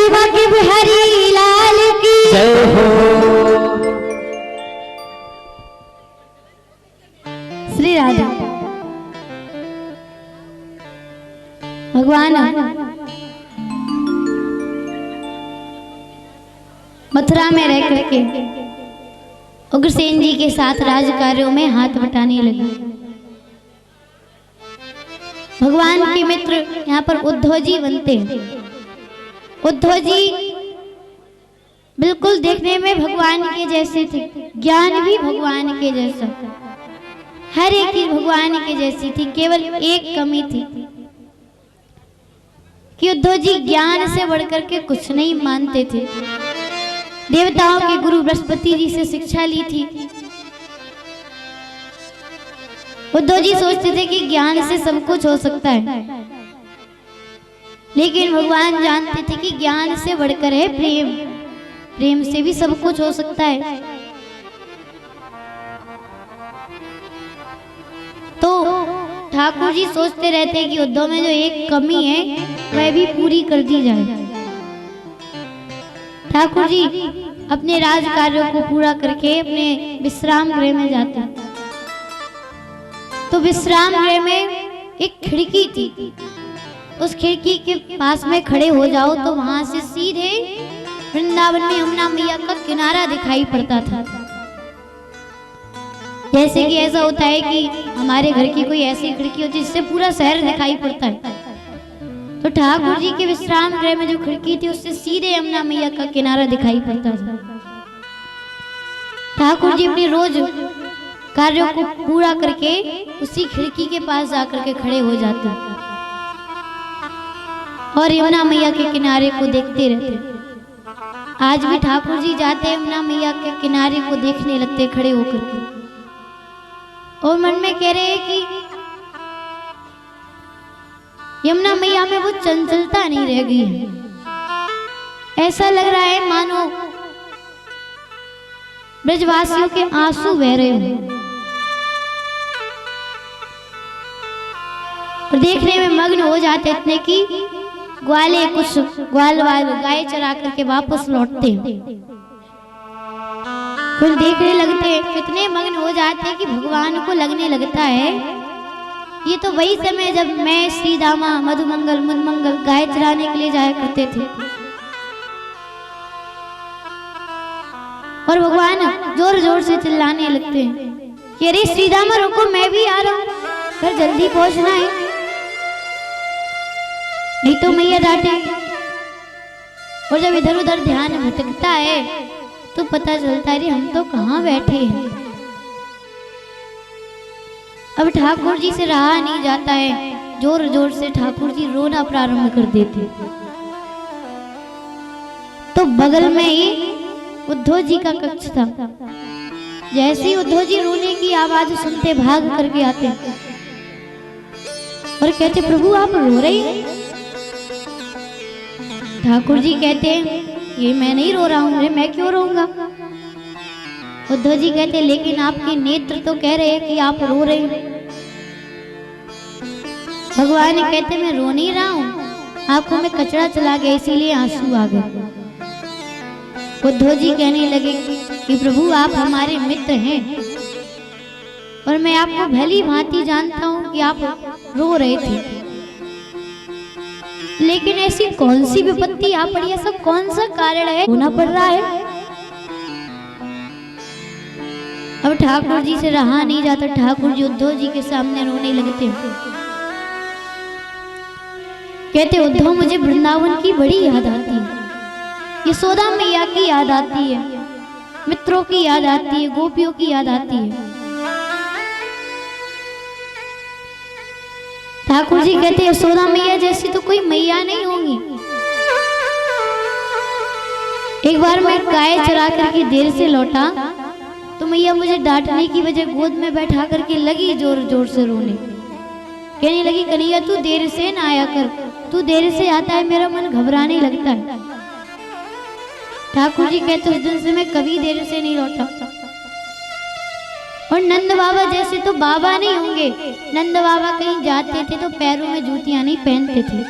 बोली बाकी बिहारी लाल की जय हो। श्री राधा भगवान मथुरा में रह करके उग्रसेन जी के साथ राज कार्यों में हाथ बटाने लगे। भगवान के मित्र यहाँ पर उद्धव जी बनते हैं। उद्धव जी बिल्कुल देखने में भगवान के जैसे थे, ज्ञान भी भगवान के जैसा, हर एक चीज भगवान के जैसी थी। केवल एक कमी थी कि उद्धव जी ज्ञान से बढ़कर के कुछ नहीं मानते थे। देवताओं के गुरु बृहस्पति जी से शिक्षा ली थी। उद्धव जी सोचते थे कि ज्ञान से सब कुछ हो सकता है, लेकिन भगवान जानते थे कि ज्ञान से बढ़कर है प्रेम, प्रेम से भी सब कुछ हो सकता है। तो ठाकुर जी सोचते रहते हैं कि उद्धव में जो एक कमी है वह भी पूरी कर दी जाए। ठाकुर जी अपने राज कार्यों को पूरा करके अपने विश्राम गृह में जाते हैं। तो विश्राम गृह में एक खिड़की थी, उस खिड़की के पास में खड़े हो जाओ तो वहां से सीधे वृंदावन में यमुना मैया का किनारा दिखाई पड़ता था। जैसे कि ऐसा होता है कि हमारे घर की कोई ऐसी खिड़की होती है जिससे पूरा शहर दिखाई पड़ता है। तो ठाकुर जी के विश्राम गृह में जो खिड़की थी उससे सीधे यमुना मैया का किनारा दिखाई पड़ता था। ठाकुर जी अपने रोज कार्यों को पूरा करके उसी खिड़की के पास जाकर के खड़े हो जाते और यमुना मैया के किनारे को देखते रहते। आज भी ठाकुर जी जाते यमुना मैया के किनारे को देखने लगते खड़े होकर के, और मन में कह रहे हैं कि यमुना मैया में वो चंचलता नहीं रह गई है। ऐसा लग रहा है मानो ब्रजवासियों के आंसू बह रहे हो और देखने में मग्न हो जाते इतने कि ग्वाले कुछ ग्वाल गाय चरा करके वापस लौटते हैं, फिर देखने लगते हैं, कितने मग्न हो जाते हैं कि भगवान को लगने लगता है ये तो वही समय जब मैं श्री दामा मधुमंगल मुदमंगल गाय चराने के लिए जाया करते थे। और भगवान जोर जोर से चिल्लाने लगते हैं कि अरे श्री दामा रुको, मैं भी आ रहा हूँ, घर जल्दी पहुंचना है, नहीं तो मैया डांटे। और जब इधर उधर ध्यान भटकता है तो पता चलता है हम तो कहाँ बैठे हैं। अब ठाकुर जी से रहा नहीं जाता है, जोर जोर से ठाकुर जी रोना प्रारंभ कर देते। तो बगल में ही उद्धव जी का कक्ष था। जैसे ही उद्धव जी रोने की आवाज सुनते भाग करके आते और कहते प्रभु आप रो रहे हैं। ठाकुर जी कहते ये मैं नहीं रो रहा हूँ, मैं क्यों रोऊंगा। उद्धव जी कहते लेकिन आपके नेत्र तो कह रहे हैं कि आप रो रहे हैं। भगवान कहते मैं रो नहीं रहा हूँ, आंखों में कचरा चला गया इसीलिए आंसू आ गए। उद्धव जी कहने लगे कि प्रभु आप हमारे मित्र हैं और मैं आपको भली भांति जानता हूँ कि आप रो रहे थे, लेकिन ऐसी कौन सी विपत्ति आ पड़ी, ऐसा कौन सा कारण है रोना पड़ रहा है। अब ठाकुर जी से रहा नहीं जाता, ठाकुर जी उद्धव जी के सामने रोने लगते। कहते उद्धव मुझे वृंदावन की बड़ी याद आती है, यशोदा मैया की याद आती है, मित्रों की याद आती है, गोपियों की याद आती है। ठाकुर जी कहते यशोदा मैया जैसी तो कोई मैया नहीं होगी। एक बार मैं गाय चरा करके देर से लौटा तो मैया मुझे डांटने की वजह गोद में बैठा करके लगी जोर जोर से रोने। कहने लगी कन्हैया तू देर से ना आया कर, तू देर से आता है मेरा मन घबराने लगता है। ठाकुर जी कहते उस दिन से मैं कभी देर से नहीं लौटा। और नंद बाबा जैसे तो बाबा नहीं होंगे, नंद बाबा कहीं जाते थे तो पैरों में जूतियां नहीं पहनते थे,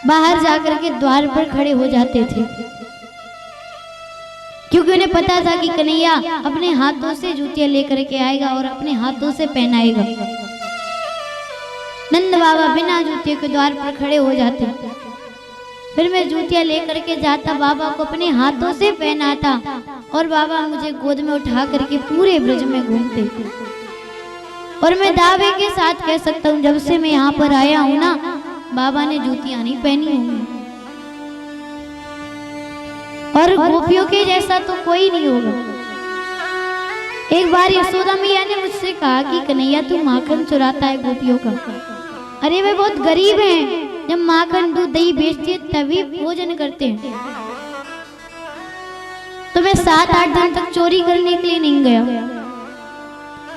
बाहर जाकर के द्वार पर खड़े हो जाते थे, क्योंकि उन्हें पता था कि कन्हैया अपने हाथों से जूतियां लेकर के आएगा और अपने हाथों से पहनाएगा। नंद बाबा बिना जूतियों के द्वार पर खड़े हो जाते, फिर मैं जूतियां लेकर के जाता, बाबा को अपने हाथों से पहनाता और बाबा मुझे गोद में उठा करके पूरे ब्रज में घूमते। और मैं दावे के साथ कह सकता हूँ, जब से मैं यहाँ पर आया हूँ ना, बाबा ने जूतियां नहीं पहनी होंगी। और गोपियों के जैसा तो कोई नहीं होगा। एक बार यशोदा मैया ने मुझसे कहा कि कन्हैया तू माखन चुराता है गोपियों का। अरे वे बहुत गरीब हैं, जब माखन दूध दही बेचते हैं तभी भोजन करते हैं। तो मैं 7-8 दिन तक चोरी करने के लिए नहीं गया।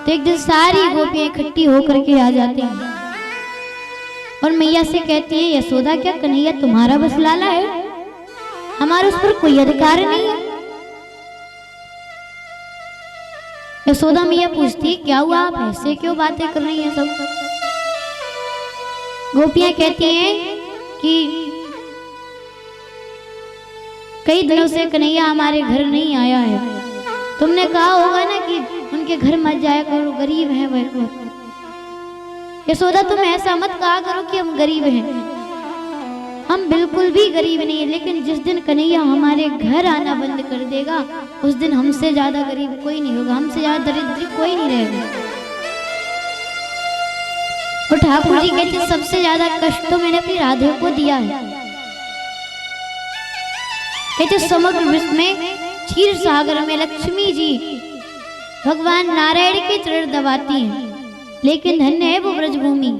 तो एक दिन सारी गोपियां इकट्ठी होकर के आ जाती हैं और मैया से कहती है, यशोदा क्या कन्हैया तुम्हारा बस लाला है, हमारा उस पर कोई अधिकार नहीं है। यशोदा मैया पूछती है, क्या हुआ, आप ऐसे क्यों बातें कर रही हैं सब? गोपियां कहती हैं कि कई दिनों से कन्हैया हमारे घर नहीं आया है, तुमने कहा होगा ना कि उनके घर मत जाया करो, गरीब हैं वह। यशोदा तुम ऐसा मत कहा करो कि हम गरीब हैं, हम बिल्कुल भी गरीब नहीं है, लेकिन जिस दिन कन्हैया हमारे घर आना बंद कर देगा उस दिन हमसे ज्यादा गरीब कोई नहीं होगा, हमसे ज्यादा दरिद्र कोई नहीं रहेगा। और ठाकुर जी कहते सबसे ज्यादा कष्ट तो मैंने अपनी राधे को दिया है। कहते समग्र विश्व में क्षीर सागर में लक्ष्मी जी भगवान नारायण के चरण दबाती हैं, लेकिन धन्य है वो ब्रजभूमि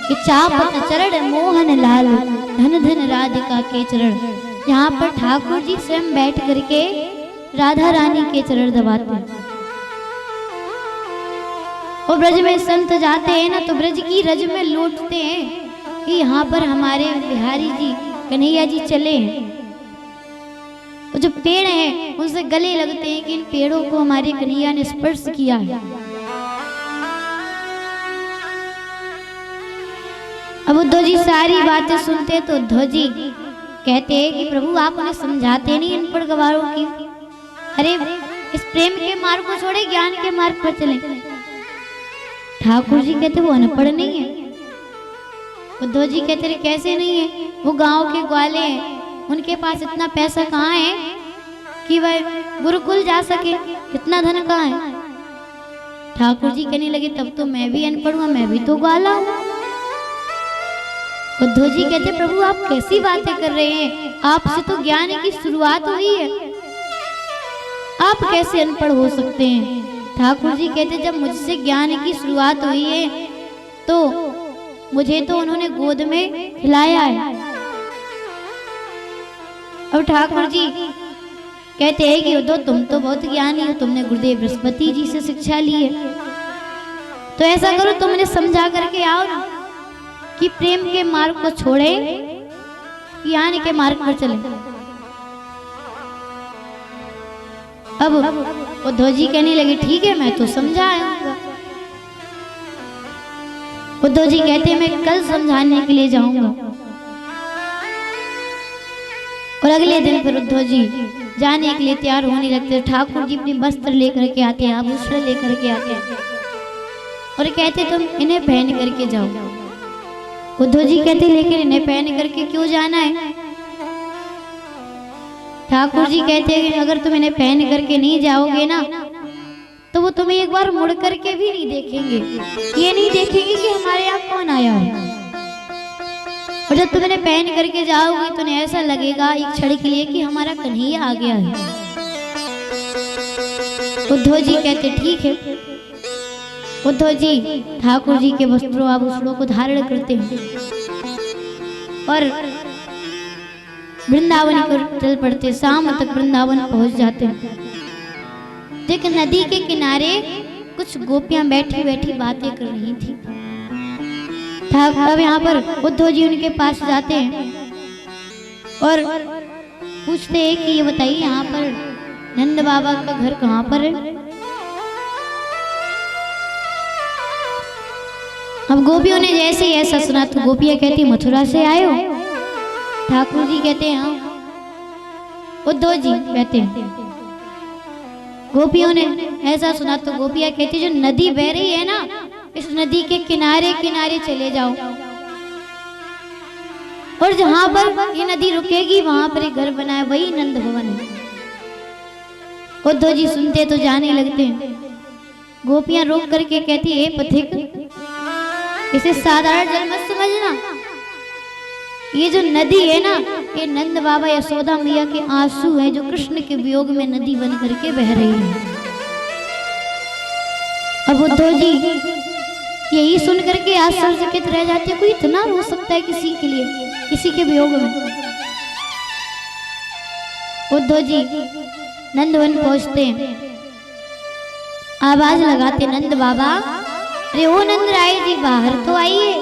कि चापत चरण मोहन लाल, धन धन राधिका के चरण। यहाँ पर ठाकुर जी स्वयं बैठ करके राधा रानी के चरण दबाते हैं। और ब्रज में संत जाते हैं ना, तो ब्रज की रज में लौटते हैं कि यहाँ पर हमारे बिहारी जी कन्हैया जी चले हैं। और जो पेड़ हैं उनसे गले लगते हैं कि इन पेड़ों को हमारे कन्हैया ने स्पर्श किया है। अब उद्धव जी सारी बातें सुनते तो उद्धव जी कहते हैं कि प्रभु आप उन्हें समझाते नहीं इन पर गवारों की, अरे इस प्रेम के मार्ग को छोड़े, ज्ञान के मार्ग पर चले। ठाकुर जी कहते वो अनपढ़ नहीं है। उद्धव जी कहते रहे कैसे नहीं है, वो गांव के ग्वाले हैं, उनके पास इतना पैसा कहाँ है कि वह गुरुकुल जा सके, इतना धन कहाँ है। ठाकुर जी कहने लगे तब तो मैं भी अनपढ़ हूँ, मैं भी तो ग्वाला हूँ। उद्धव जी कहते प्रभु आप कैसी बातें कर रहे हैं, आपसे तो ज्ञान की शुरुआत हुई है, आप कैसे अनपढ़ हो सकते हैं। ठाकुर जी कहते जब मुझसे ज्ञान की शुरुआत हुई है तो मुझे तो उन्होंने गोद में खिलाया है। और ठाकुर जी कहते हैं कि उद्धव तुम तो बहुत ज्ञानी हो, तुमने गुरुदेव बृहस्पति जी से शिक्षा ली है, तो ऐसा करो तुम उन्हें समझा करके आओ ना कि प्रेम के मार्ग को छोड़े, ज्ञान के मार्ग पर चले। अब उद्धव जी कहने लगे ठीक है मैं तो समझा आऊंगा। उद्धव जी कहते मैं कल समझाने के लिए जाऊंगा। और अगले दिन फिर उद्धव जी जाने के लिए तैयार होने लगते। ठाकुर जी अपने वस्त्र लेकर के आते हैं, आभूषण लेकर के आते हैं और कहते तुम इन्हें पहन करके जाओ। उद्धव जी कहते लेकिन इन्हें पहन करके क्यों जाना है। ठाकुर जी कहते हैं अगर तुम इन्हें पहन करके नहीं जाओगे ना तो वो तुम्हें एक बार मुड़ करके भी नहीं देखेंगे, ये नहीं देखेंगे कि हमारे यहाँ कौन आया है। और जब तुम इन्हें पहन करके जाओगे तो उन्हें ऐसा लगेगा एक क्षण के लिए कि हमारा कन्हैया आ गया है। उद्धव जी कहते ठीक है। उद्धव जी ठाकुर जी के वस्त्रों आभूषणों को धारण करते हैं और वृंदावन को चल पड़ते। शाम तक वृंदावन पहुंच जाते हैं। देख नदी के किनारे कुछ गोपियां बैठी बैठी बातें कर रही थी। अब यहाँ पर उद्धव जी उनके पास जाते हैं और पूछते हैं कि ये बताइए यहाँ पर नंद बाबा का घर कहाँ पर है। अब गोपियों ने जैसे ही ऐसा सुना तो गोपियां कहती मथुरा से आए हो। ठाकुर जी कहते हैं हाँ। उद्धव जी कहते हैं गोपियों ने ऐसा सुना तो गोपियां कहती जो नदी बह रही है ना, इस नदी के किनारे किनारे चले जाओ और जहां पर ये नदी रुकेगी वहां पर एक घर बना है, वही नंद भवन है। उद्धव जी सुनते तो जाने लगते हैं। गोपियां रोक करके कहती है पथिक, इसे साधारण जल मत समझना, ये जो नदी है ना, ये नंद बाबा यशोदा मैया के आंसू हैं जो कृष्ण के वियोग में नदी बन करके बह रही है। अब उद्धव जी यही सुन करके आश्चर्यचकित रह जाते हैं, कोई इतना रो सकता है किसी के लिए, किसी के वियोग में। उद्धव जी नंदवन पहुंचते हैं, आवाज लगाते नंद बाबा, अरे ओ नंद राय जी बाहर तो आइए।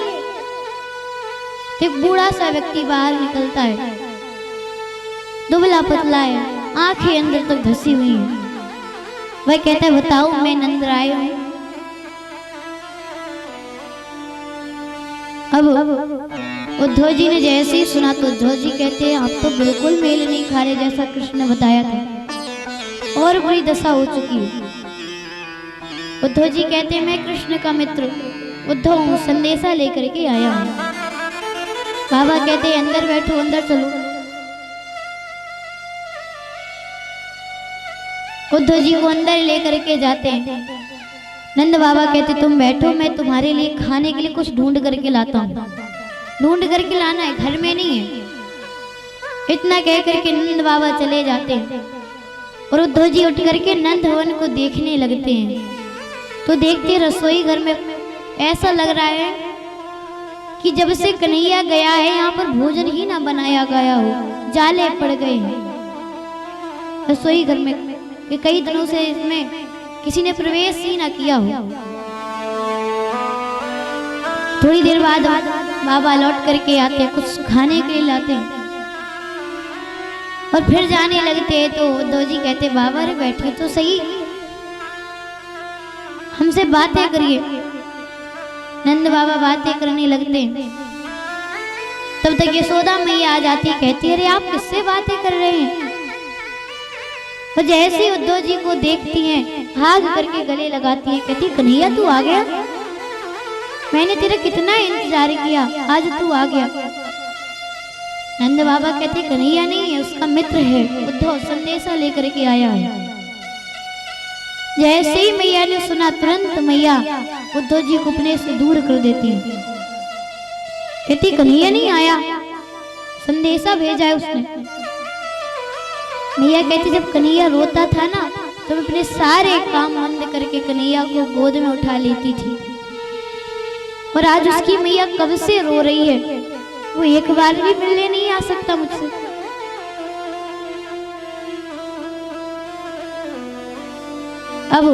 एक बूढ़ा सा व्यक्ति बाहर निकलता है, दुबला पतला है, आंखें अंदर तक धसी हुई हैं। वह कहता है बताओ मैं नंद राय हूं। अब उद्धव जी ने जैसे ही सुना तो उद्धव जी कहते हैं आप तो बिल्कुल मेल नहीं खा रहे जैसा कृष्ण ने बताया था, और बुरी दशा हो चुकी है। उद्धव जी कहते हैं मैं कृष्ण का मित्र उद्धव हूं, संदेशा लेकर के आया हूं। बाबा कहते हैं अंदर बैठो, अंदर चलो। उद्धव जी को अंदर लेकर के जाते हैं। नंद बाबा कहते तुम बैठो, मैं तुम्हारे लिए खाने के लिए कुछ ढूंढ करके लाता हूँ। ढूंढ करके लाना है, घर में नहीं है। इतना कह करके नंद बाबा चले जाते हैं और उद्धव जी उठ करके नंद भवन को देखने लगते हैं। तो देखते रसोई घर में ऐसा लग रहा है कि जब से कन्हैया गया है यहाँ पर भोजन ही ना बनाया गया हो, जाले पड़ गए हैं रसोई घर में कि कई दिनों से इसमें किसी ने प्रवेश ही ना किया हो। थोड़ी देर बाद बाबा लौट करके आते हैं, कुछ खाने के लिए लाते हैं और फिर जाने लगते हैं। तो उद्धव जी कहते बाबा अरे बैठिए तो सही, हमसे बातें करिए। नंद बाबा बातें करने लगते हैं। तब तक यशोदा मैया आ जाती, कहती अरे आप किससे बातें कर रहे हैं। और जैसे उद्धव जी को देखती हैं, भाग करके गले लगाती हैं, कहती कन्हैया तू आ गया, मैंने तेरा कितना इंतजार किया, आज तू आ गया। नंद बाबा कहते कन्हैया नहीं है, उसका मित्र है उद्धव, संदेशा लेकर के आया है। जैसे ही मैया ने सुना तुरंत मैया उद्धव जी को अपने से दूर कर देती है। कहती कन्हैया नहीं आया, संदेशा भेजा है उसने। मैया कहती जब कन्हैया रोता था ना तो मैं अपने सारे काम बंद करके कन्हैया को गोद में उठा लेती थी, और आज उसकी मैया कब से रो रही है, वो एक बार भी मिलने नहीं आ सकता मुझसे। अब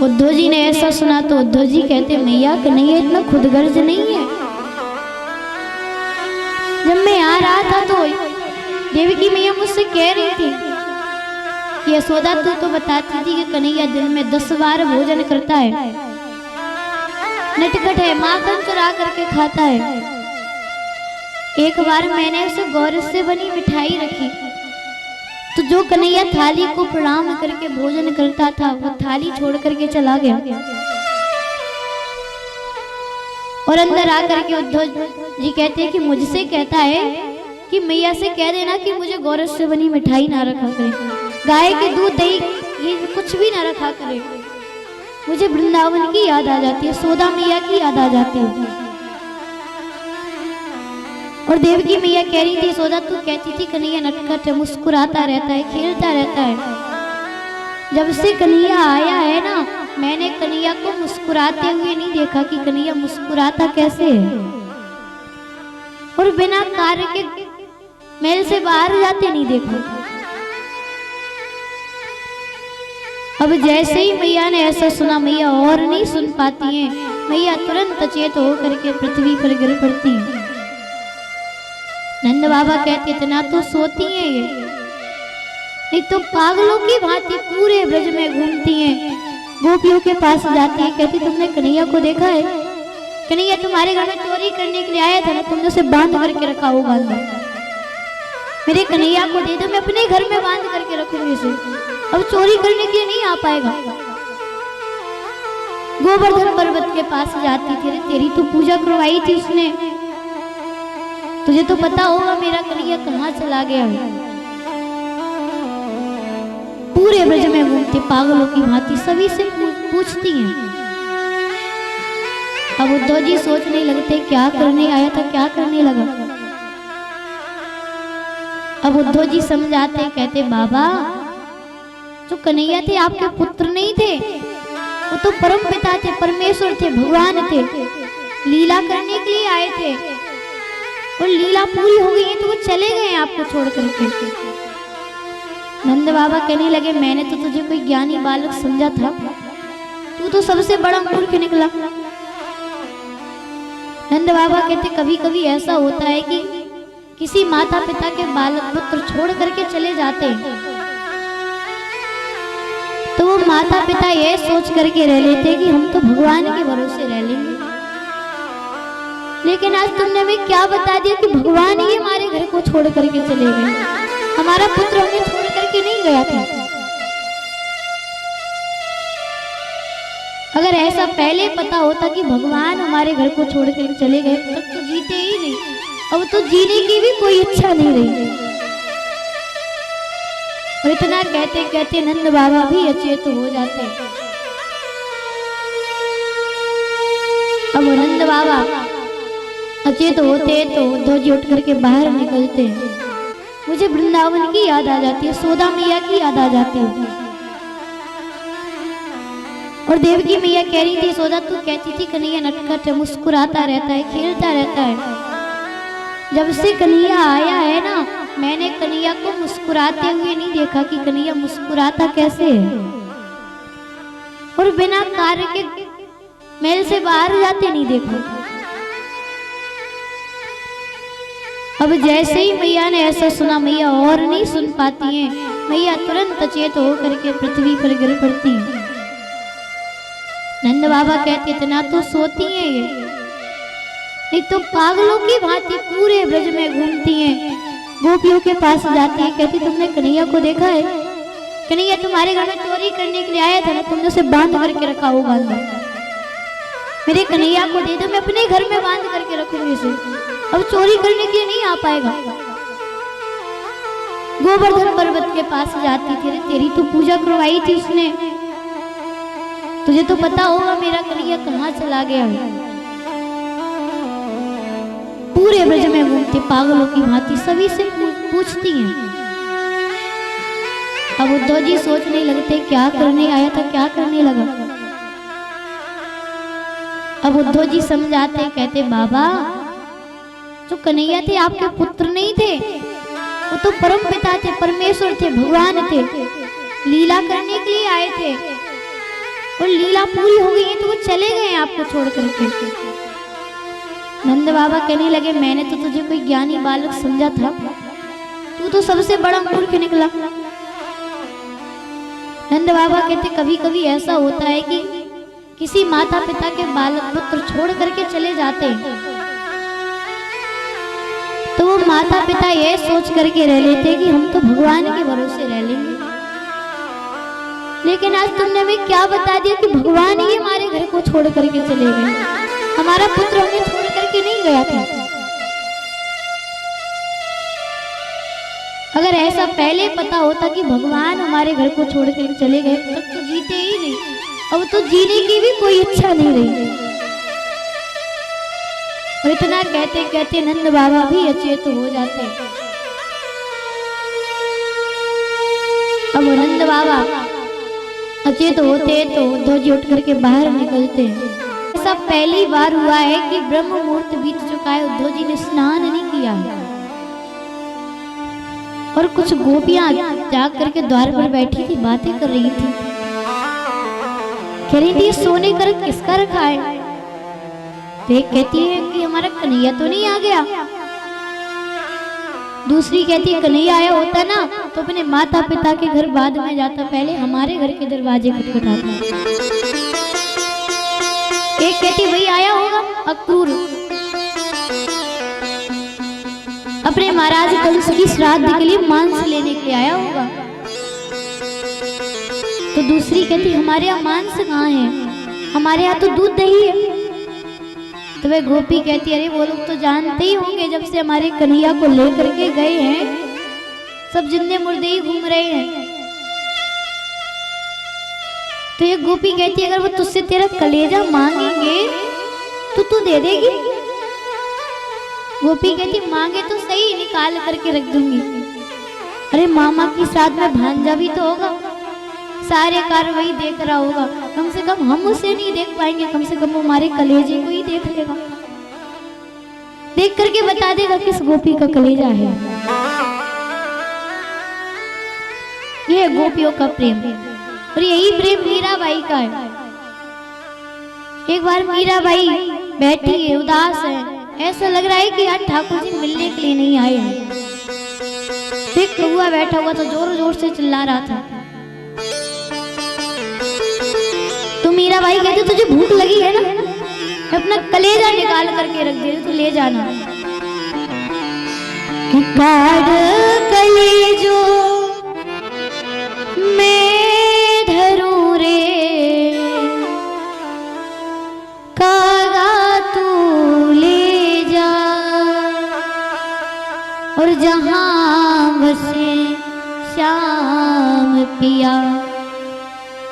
उद्धव जी ने ऐसा सुना तो उद्धव जी कहते मैया कन्हैया इतना खुदगर्ज नहीं है। जब मैं आ रहा था तो देवी की मैया मुझसे कह रही थी कि यशोदा तू तो बताती थी कि कन्हैया दिन में 10 बार भोजन करता है, नटखट है, माखन चुरा करके खाता है। एक बार मैंने उसे गौरस से बनी मिठाई रखी तो जो कन्हैया थाली को प्रणाम करके भोजन करता था वो थाली छोड़ करके चला गया। और अंदर आकर के उद्धव जी कहते हैं कि मुझसे कहता है कि मैया से कह देना कि मुझे गौरस से बनी मिठाई ना रखा करे, गाय के दूध दही ये कुछ भी ना रखा करे। मुझे वृंदावन की याद आ जाती है, यशोदा मैया की याद आ जाती है। और देवकी मैया कह रही थी यशोदा तू कहती थी कन्हैया नटखट है, मुस्कुराता रहता है, खेलता रहता है। जब से कन्हैया आया है ना, मैंने कन्हैया को मुस्कुराते हुए नहीं देखा कि कन्हैया मुस्कुराता कैसे है, और बिना कार्य के महल से बाहर जाते नहीं देखा। अब जैसे ही मैया ने ऐसा सुना, मैया और नहीं सुन पाती हैं, मैया तुरंत चेत होकर के पृथ्वी पर गिर पड़ती हैं। नंद बाबा कहते इतना तो सोती हैं ये, नहीं तो पागलों की भांति पूरे ब्रज में घूमती हैं। गोपियों के पास जाती है, कहती तुमने कन्हैया को देखा है? कन्हैया तुम्हारे घर में चोरी करने के लिए आया था ना, तुमने उसे बांध करके रखा होगा अंदर। मेरे कन्हैया को दे दो, मैं अपने घर में बांध करके रखूंगी इसे, अब चोरी करने के लिए नहीं आ पाएगा। गोवर्धन पर्वत के पास जाती थी, तेरी तो पूजा करवाई थी उसने, तुझे तो पता होगा मेरा कन्हैया कहाँ चला गया है। पूरे ब्रज में घूमती पागलों की भांति सभी से पूछती हैं। अब उद्धव जी सोचने लगते क्या करने आया था, क्या करने लगा। अब उद्धव जी समझाते, कहते बाबा जो कन्हैया थे आपके पुत्र नहीं थे, वो तो परम पिता थे, परमेश्वर थे, भगवान थे, लीला करने के लिए आए थे और लीला पूरी हो गई है तो वो चले गए आपको छोड़ करके। नंद बाबा कहने लगे मैंने तो तुझे कोई ज्ञानी बालक समझा था, तू तो सबसे बड़ा मूर्ख निकला। नंद बाबा कहते कभी कभी ऐसा होता है कि किसी माता पिता के बालक पुत्र छोड़ करके चले जाते हैं तो वो माता पिता ये सोच करके रह लेते कि हम तो भगवान के भरोसे रह लेंगे, लेकिन आज तुमने हमें क्या बता दिया कि भगवान ही हमारे घर को छोड़ करके चले गए, हमारा पुत्र हमें छोड़ करके नहीं गया था। अगर ऐसा पहले पता होता कि भगवान हमारे घर को छोड़ कर चले गए तब तो जीते ही नहीं, अब तो जीने की भी कोई इच्छा नहीं रही। और इतना कहते कहते नंद बाबा भी अचेत हो जाते। अब नंद बाबा अचेत होते तो उद्धव जी उठ करके बाहर निकलते। मुझे वृंदावन की याद आ जाती है, सोदा मैया की याद आ जाती है। और देवकी मैया कह रही थी सोदा तू कहती थी कन्हैया नटखट मुस्कुराता रहता है, खेलता रहता है। जब से कन्हैया आया है ना, मैंने कन्हैया को मुस्कुराते हुए नहीं देखा कि कन्हैया मुस्कुराता कैसे है। और बिना कार्य के महल से बाहर जाते नहीं देखा। अब जैसे ही मैया ने ऐसा सुना, मैया और नहीं सुन पाती हैं, मैया तुरंत अचेत होकर के पृथ्वी पर गिर पड़ती हैं। नंद बाबा कहते इतना तो सोती हैं ये, नहीं तो पागलों की भांति पूरे ब्रज में घूमती हैं, गोपियों के पास जाती है, कहती तुमने कन्हैया को देखा है? कन्हैया तुम्हारे घर में चोरी करने के लिए आया था ना, तुमने उसे बांध करके रखा होगा अंदर, मेरे कन्हैया को दे दो, मैं अपने घर में बांध करके रखूंगी इसे, अब चोरी करने के लिए नहीं आ पाएगा। गोवर्धन पर्वत के पास जाती थी, तेरी तो पूजा करवाई थी उसने, तुझे तो पता होगा मेरा कन्हैया कहाँ चला गया है। पूरे ब्रज में घूमती पागलों की भांति सभी से पूछती हैं। अब उद्धव जी सोचने लगते क्या करने आया था, क्या करने लगा। अब उद्धव जी समझाते, कहते बाबा जो कन्हैया थे आपके पुत्र नहीं थे, वो तो परम पिता थे, परमेश्वर थे, भगवान थे, लीला करने के लिए आए थे और लीला पूरी हो गई है तो वो चले गए आपको छोड़ करके। नंद बाबा कहने लगे मैंने तो तुझे कोई ज्ञानी बालक समझा था, तू तो सबसे बड़ा मूर्ख निकला। नंद बाबा कहते कभी कभी ऐसा होता है कि किसी माता पिता के बालक पुत्र छोड़ करके चले जाते हैं तो वो माता पिता ये सोच करके रह लेते कि हम तो भगवान के भरोसे रह लेंगे, लेकिन आज तुमने हमें क्या बता दिया कि भगवान ही हमारे घर को छोड़ करके चले गए, हमारा पुत्र हमें छोड़ करके नहीं गया था। अगर ऐसा पहले पता होता कि भगवान हमारे घर को छोड़ करके चले गए तब तो जीते ही नहीं, अब तो जीने की भी कोई इच्छा नहीं रही। और इतना कहते कहते नंद बाबा भी अचेत हो जाते। अब नंद बाबा अचेत होते तो उद्धव जी उठ करके बाहर निकलते। ऐसा पहली बार हुआ है कि ब्रह्म मुहूर्त बीत चुका है, उद्धव जी ने स्नान नहीं किया है और कुछ गोपियां जाग करके द्वार पर बैठी थी, बातें कर रही थी, कह रही थी सोने का रंग किसका रखा है। तो एक कहती है कि हमारा कन्हैया तो नहीं आ गया, दूसरी कहती है कन्हैया आया होता ना तो अपने माता पिता के घर बाद में जाता, पहले हमारे घर के दरवाजे खटखटाता। एक कहती वही आया होगा अक्रूर, अपने महाराज कंस की श्राद्ध के लिए मांस लेने के लिए आया होगा। तो दूसरी कहती हमारे यहाँ मांस कहाँ है, हमारे यहाँ तो दूध दही है। तो वह गोपी कहती अरे वो लोग तो जानते ही होंगे, जब से हमारे कन्हैया को लेकर के गए हैं सब जिंदे मुर्दे ही घूम रहे हैं। तो ये गोपी कहती अगर वो तुझसे तेरा कलेजा मांगेंगे तो तू दे देगी। गोपी कहती मांगे तो सही, निकाल करके रख दूंगी। अरे मामा की साथ में भांजा भी तो होगा, सारे कार्य वही देख रहा होगा, कम से कम हम उसे नहीं देख पाएंगे, कम से कम वो हमारे कलेजे को ही देख लेगा, देख करके बता देगा किस गोपी का कलेजा है। ये गोपियों का प्रेम, और यही प्रेम मीराबाई का है। एक बार मीराबाई बैठी है, उदास है, ऐसा लग रहा है कि आज ठाकुर जी मिलने के लिए नहीं आए हैं। एक कौआ बैठा हुआ था, जोर जोर से चिल्ला रहा था। तो मीराबाई कहती तुझे भूख लगी है ना, अपना कलेजा निकाल करके रख दे, तो ले जाना। कलेजो मैं धरूं रे, कागा तू ले जा, और जहां बसे श्याम पिया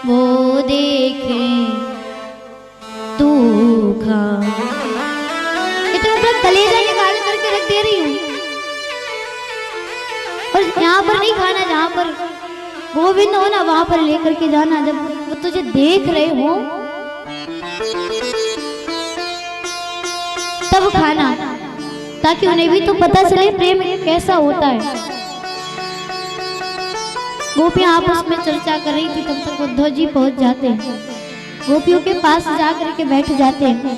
वो देखे तू खा। ये तो अपना कलेजा निकाल करके रख दे रही हूँ, और यहाँ पर नहीं खाना, जहाँ पर गोविंद हो ना वहां पर लेकर के जाना। जब वो तुझे देख रहे हो तब खाना, ताकि उन्हें भी तो पता चले प्रेम कैसा होता है। गोपियां आपस में चर्चा कर रही थी, तब तक उद्धव जी पहुंच जाते हैं, गोपियों के पास जाकर के बैठ जाते हैं।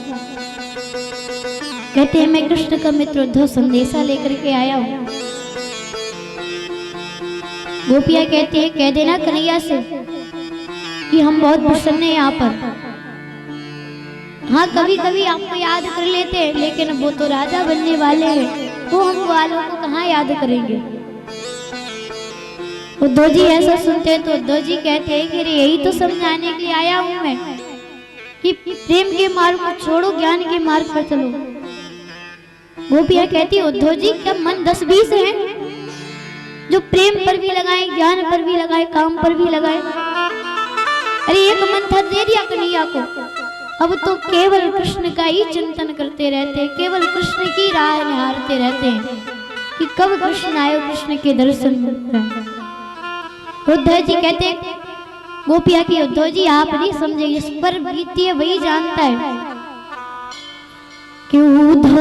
कहते हैं मैं कृष्ण का मित्र उद्धव संदेशा लेकर के आया हूँ। गोपियां कहती है कह देना कन्हैया से कि हम बहुत प्रसन्न हैं यहाँ पर। हाँ कभी कभी आपको याद कर लेते हैं, लेकिन वो तो राजा बनने वाले हैं, वो हम वालों को कहाँ याद करेंगे। उद्धव जी ऐसा सुनते हैं तो उद्धव जी कहते हैं कि यही तो समझाने के लिए आया हूँ मैं कि प्रेम के मार्ग को छोड़ो, ज्ञान के मार्ग पर चलो। गोपियां कहती है उद्धव जी क्या मन 10-20 है जो प्रेम पर भी लगाए, ज्ञान पर भी लगाए, काम पर भी लगाए। अरे एक मन था दे दिया कन्हैया को, अब तो केवल कृष्ण का ही चिंतन करते रहते हैं, केवल कृष्ण की राह निहारते रहते हैं कि कब कृष्ण आए, कृष्ण के दर्शन। उद्धव जी कहते गोपिया की उद्धव जी आप नहीं समझे, इस पर बीती है वही जानता है कि उद्धव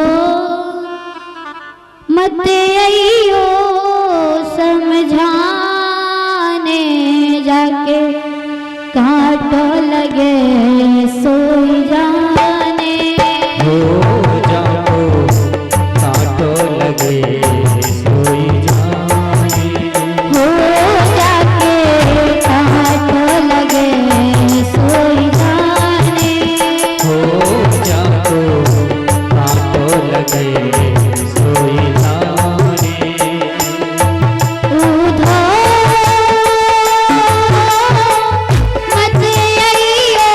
मत आइयो समझाने, जाके कांटो लगे सोई जाने, हो जाओ कांटो लगे सोई जाने, हो जाके कांटो लगे सोई जाने, हो जाओ कांटो लगे सोई जाने। मत आइयो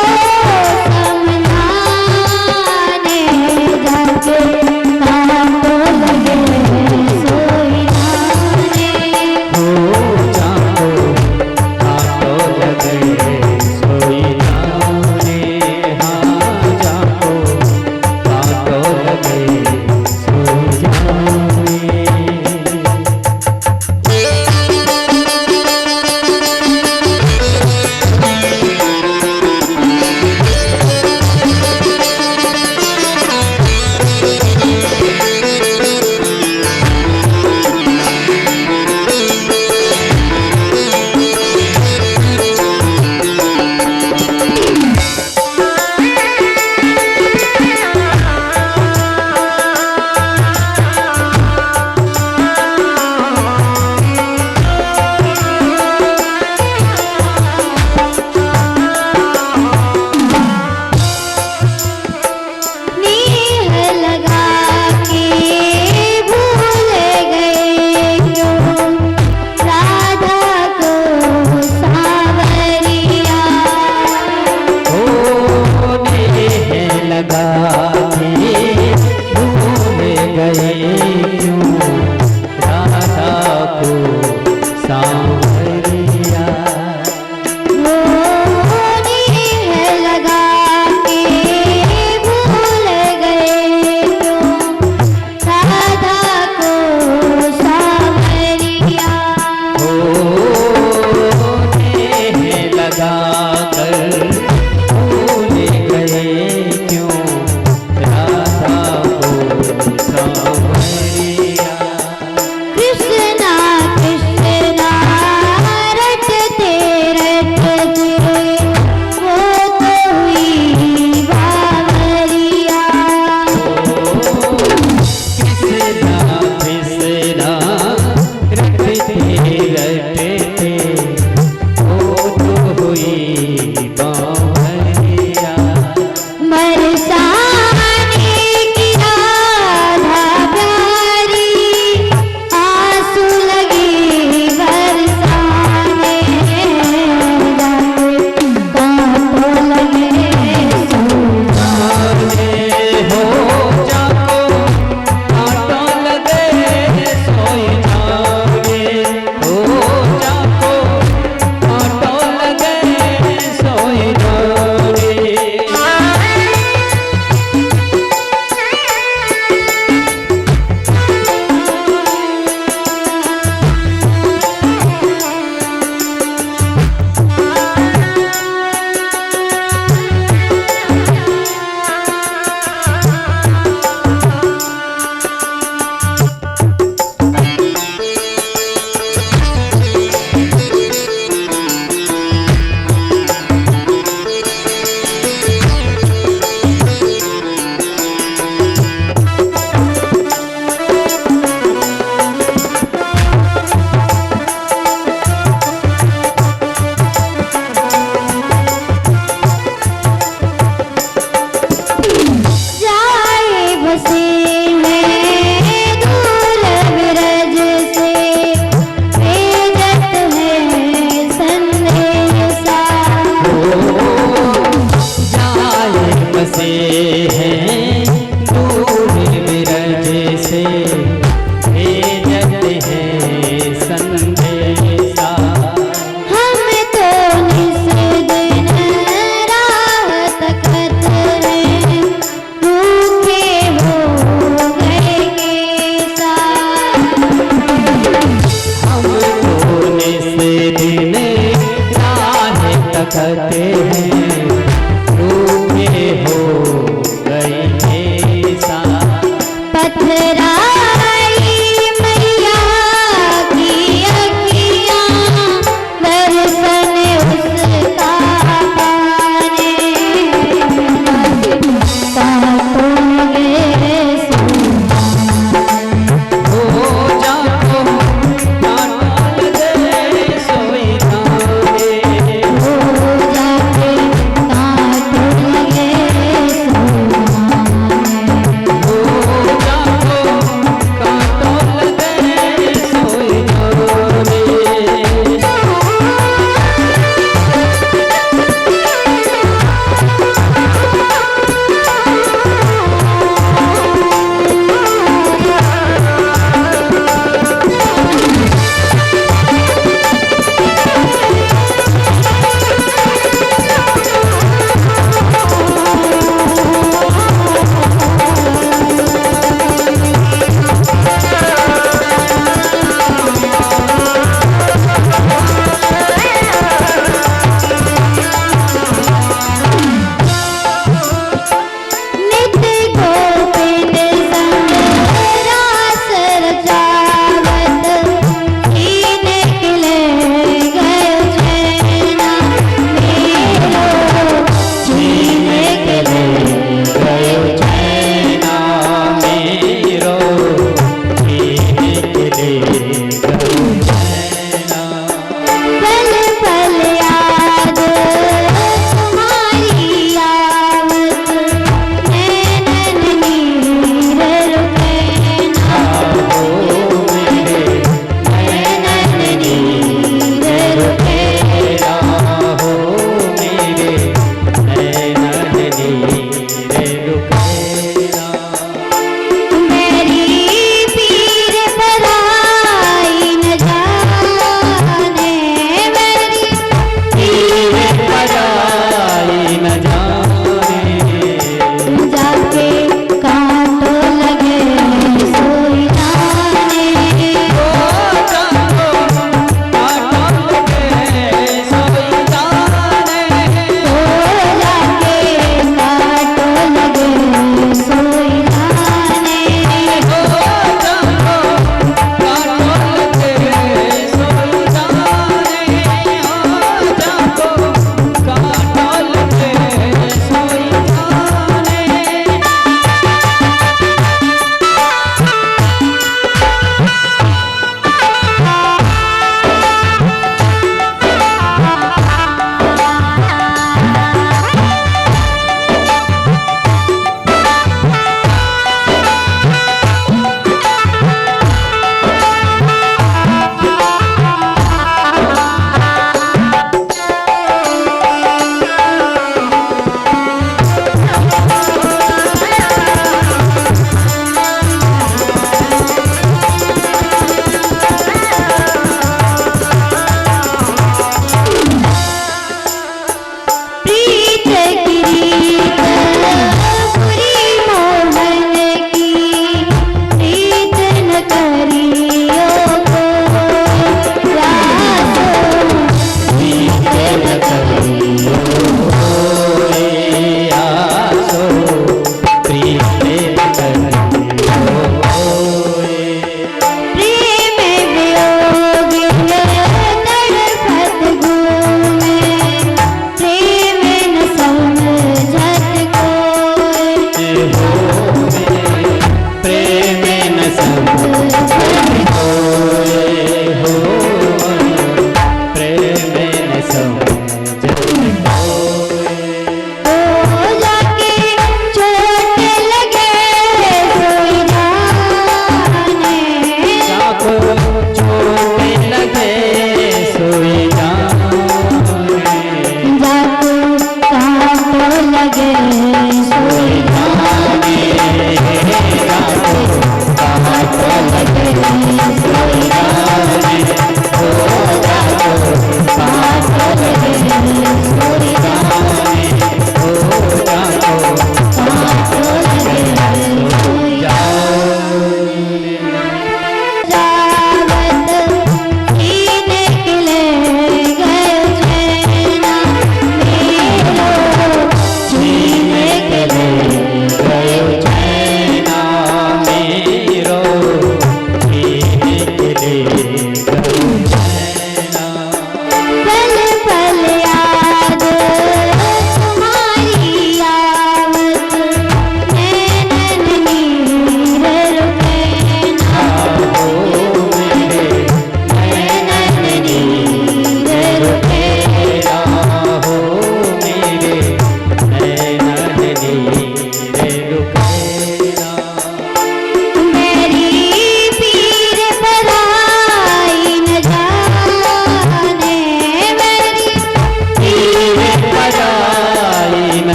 सकते हैं, रूठे हो गए ऐसा। पथराई मैया की अखियाँ, दर्शन उसका पाने, ताकोगे हो जाओ नाटक दे सोई तारे, हो जाके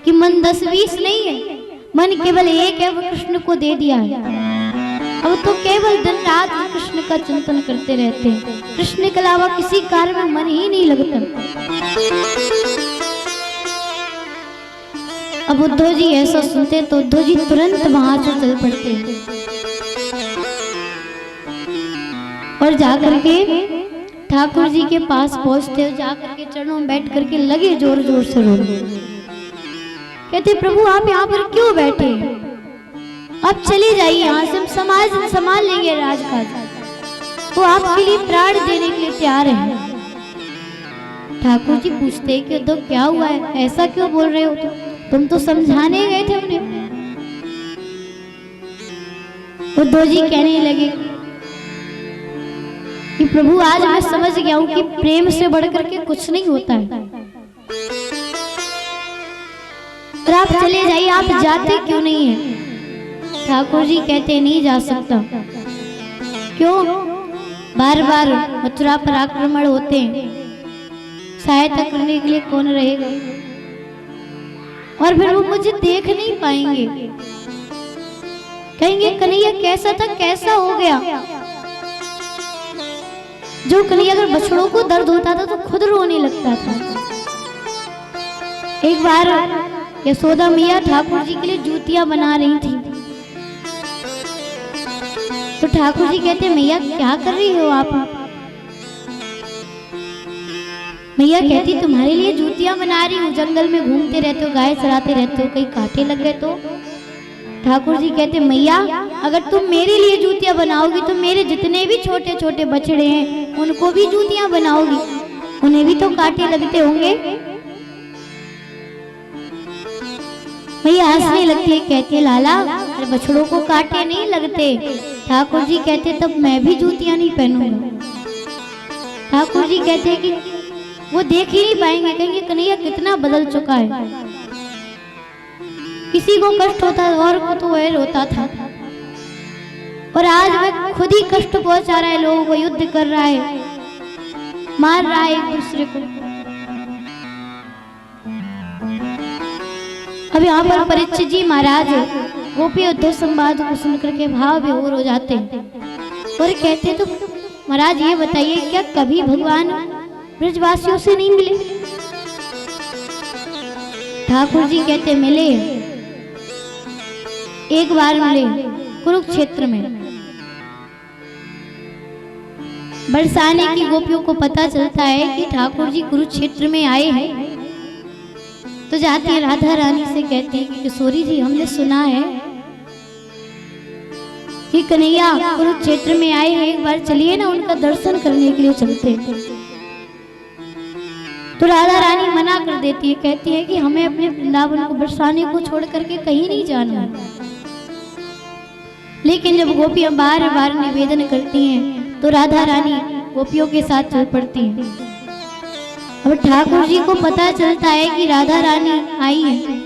कि मन 10-20 नहीं है, मन केवल एक है, वो कृष्ण को दे दिया है। अब तो केवल दिन रात कृष्ण का चिंतन करते रहते हैं, कृष्ण के अलावा किसी कार्य में मन ही नहीं लगता। अब उद्धव जी ऐसा सुनते तो उद्धव जी तुरंत वहां से चल पड़ते और जाकर के ठाकुर जी के पास पहुंचते और जाकर के चरणों में बैठ करके लगे जोर जोर से रोने। कहते प्रभु आप यहाँ पर क्यों बैठे, आप चले जाइए यहाँ से, हम समाज संभाल लेंगे राजकाज, वो आपके लिए प्राण देने के लिए तैयार है। ठाकुर जी पूछते कि उद्धव क्या हुआ है, ऐसा क्यों बोल रहे हो, तुम तो समझाने गए थे उन्हें। उद्धव जी कहने लगे कि प्रभु आज मैं समझ गया हूं कि प्रेम से बढ़कर के कुछ नहीं होता है, और आप चले जाइए, आप जाते क्यों नहीं है। ठाकुर जी कहते नहीं जा सकता। क्यों, बार बार मथुरा पर आक्रमण होते हैं, सहायता करने के लिए कौन रहेगा, और फिर वो मुझे देख नहीं पाएंगे, कहेंगे कन्हैया कैसा था, कैसा हो गया। जो कन्हैया अगर बछड़ों को दर्द होता था तो खुद रोने लगता था। एक बार यशोदा मैया ठाकुर जी के लिए जूतियां बना रही थी, तो ठाकुर जी कहते मैया क्या कर रही हो आप। मैया कहती तुम्हारे लिए जूतियां बना रही हूँ, जंगल में घूमते रहते हो, गाय चराते रहते हो, कहीं कांटे लग गए तो। ठाकुर जी कहते मैया अगर तुम मेरे लिए जूतियां बनाओगी तो मेरे जितने भी छोटे छोटे बछड़े हैं उनको भी जूतियां बनाओगी, उन्हें भी तो कांटे लगते होंगे। मैया हंसने लगती है, कहती है लाला अरे बछड़ों को कांटे नहीं लगते। ठाकुर जी कहते तब मैं भी जूतियां नहीं पहनूंगा। ठाकुर जी कहते कि वो देख ही नहीं पाएंगे, कहेंगे कन्हैया कितना बदल चुका है, किसी को कष्ट होता और को तो वैर होता था, और आज वह खुद ही कष्ट पहुंचा रहा है, लोगों को युद्ध कर रहा है, मार रहा है एक दूसरे को। अब यहाँ पर परीक्षित जी महाराज गोपी उद्धव संवाद को सुनकर के भाव विभोर हो जाते हैं और कहते तो महाराज ये बताइए क्या कभी भगवान ब्रजवासियों से नहीं मिले। ठाकुर जी कहते मिले, एक बार मिले कुरुक्षेत्र में। बरसाने की गोपियों को पता चलता है कि ठाकुर जी कुरुक्षेत्र में आए हैं, तो जाती है राधा रानी से कहती है कि किशोरी जी हमने सुना है कि कन्हैया कुरुक्षेत्र में आए हैं, एक बार चलिए ना उनका दर्शन करने के लिए चलते। तो राधा रानी मना कर देती है, कहती है कि हमें अपने वृंदावन को बरसाने को छोड़ करके कहीं नहीं जाना। लेकिन जब गोपियां बार बार निवेदन करती हैं तो राधा रानी गोपियों के साथ चल पड़ती हैं। अब ठाकुर जी को पता चलता है कि राधा रानी आई है,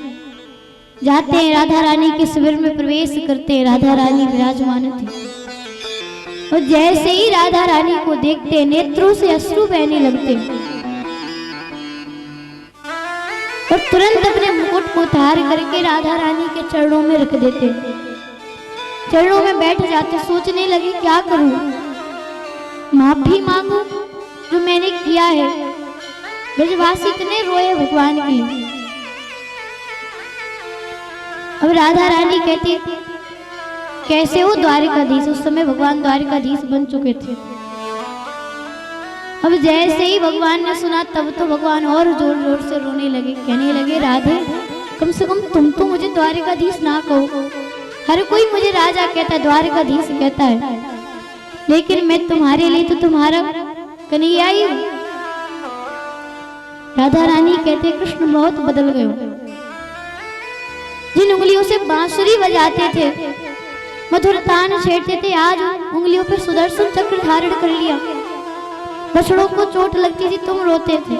जाते हैं राधा रानी के शिविर में प्रवेश करते हैं। राधा रानी विराजमान थी और जैसे ही राधा रानी को देखते नेत्रों से अश्रु बहने लगते और तुरंत अपने मुकुट को उतार करके राधा रानी के चरणों में रख देते, चरणों में बैठ जाते। सोचने लगे क्या करूं, माफी मांगू जो मैंने किया है। ब्रजवासी इतने रोए भगवान के लिए। अब राधा रानी कहती कैसे हो द्वारिकाधीश, उस समय भगवान द्वारिकाधीश बन चुके थे। अब जैसे ही भगवान ने सुना तब तो भगवान और जोर जोर से रोने लगे, कहने लगे राधे कम से कम तुम तो मुझे द्वारिकाधीश ना कहो, हर कोई मुझे राजा कहता है, द्वारिकाधीश कहता है, लेकिन मैं तुम्हारे लिए तो तुम्हारा कन्हैया ही हूं। राधा रानी कहते कृष्ण बहुत बदल गए, जिन उंगलियों से बांसुरी बजाते थे, मधुर तान छेड़ते थे, आज उंगलियों पर सुदर्शन चक्र धारण कर लिया। बछड़ों को चोट लगती थी तुम रोते थे,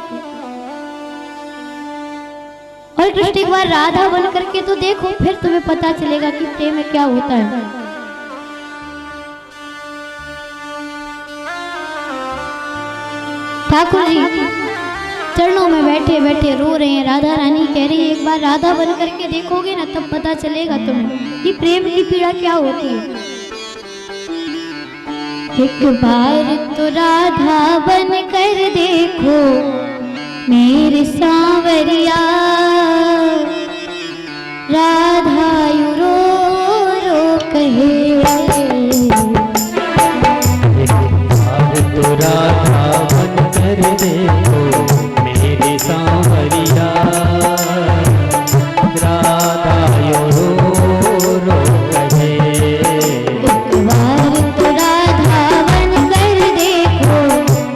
और कृष्ण एक बार राधा बन करके तो देखो, फिर तुम्हें पता चलेगा कि प्रेम में क्या होता है। ठाकुर जी चरणों में बैठे बैठे रो रहे हैं। राधा रानी कह रही है एक बार राधा बन करके देखोगे ना तब पता चलेगा तुम्हें कि प्रेम की पीड़ा क्या होती है। एक बार तो राधा बन कर देखो मेरे सांवरिया, राधा यू रो रो कहे। तो राधा बन कर देखो मेरी सांवरिया, राधा यो रो कहे। एक बार तो राधा बन कर देखो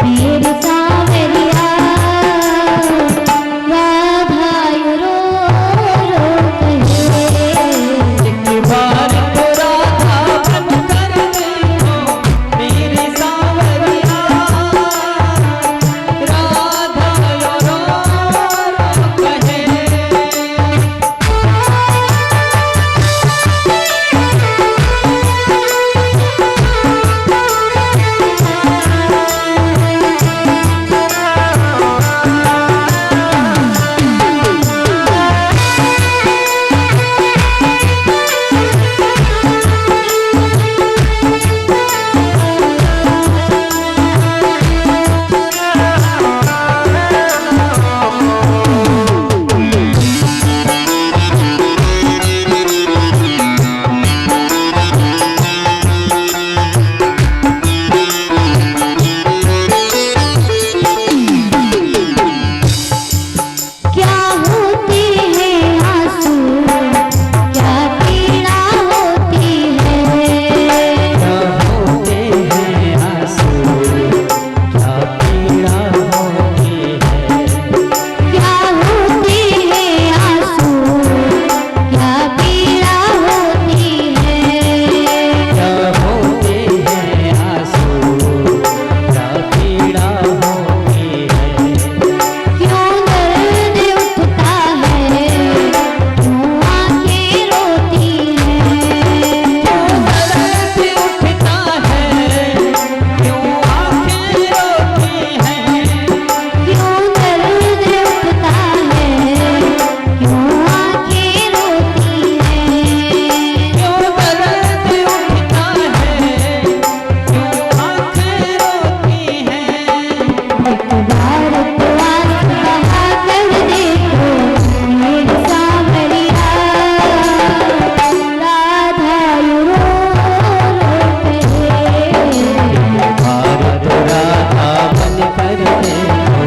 मेरी सांवरिया, राधा यू रो रो कहे। एक बार तो राधा बन कर देखो मेरी सांवरिया, राधा यो रो कहे। क्या होते हैं आंसू, क्या पीड़ा होती है। क्या होते हैं आंसू, क्या पीड़ा होती है। क्या होते हैं आंसू, क्या पीड़ा होती है। क्या होते हैं आंसू, क्या पीड़ा होती है। क्यों दर्द उठता है, क्यों आंखें रोती हैं। दर्द उठता है, क्यों आंखें रोती हैं। क्यों दर्द उठता है, क्यों आंखें रोती हैं। क्यों दर्द उठता है, क्यों आंखें रोती हैं। एक बार तो आंसू बहा कर देखो मेरी सांवरिया, राधा यू रो रो कहे। बार तो राधा बन कर देखो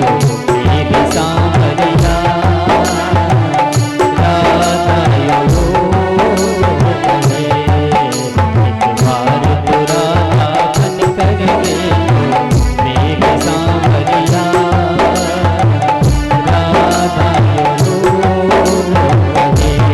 मेरी सांवरिया, राधा यो कहे। एक बार तो राधा बन कर देखो मेरी सांवरिया, राधा यो कहे।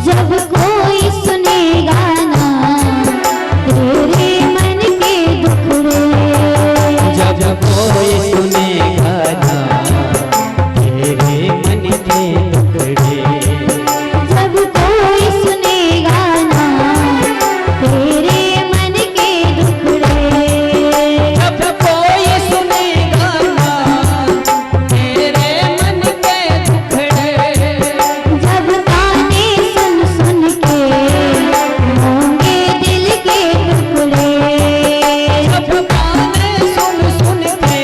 जब कोई सुनेगा ना तेरे मन के दुखड़े, जब कोई सुनेगा ना तेरे मन के टुकड़े। जब कोई सुनेगा ना तेरे मन के दुखड़े। जब कोई सुनेगा ना तेरे मन के टुकड़े। जब गाने सुन सुन के होंगे दिल के टुकड़े। जब गाने सुन सुन के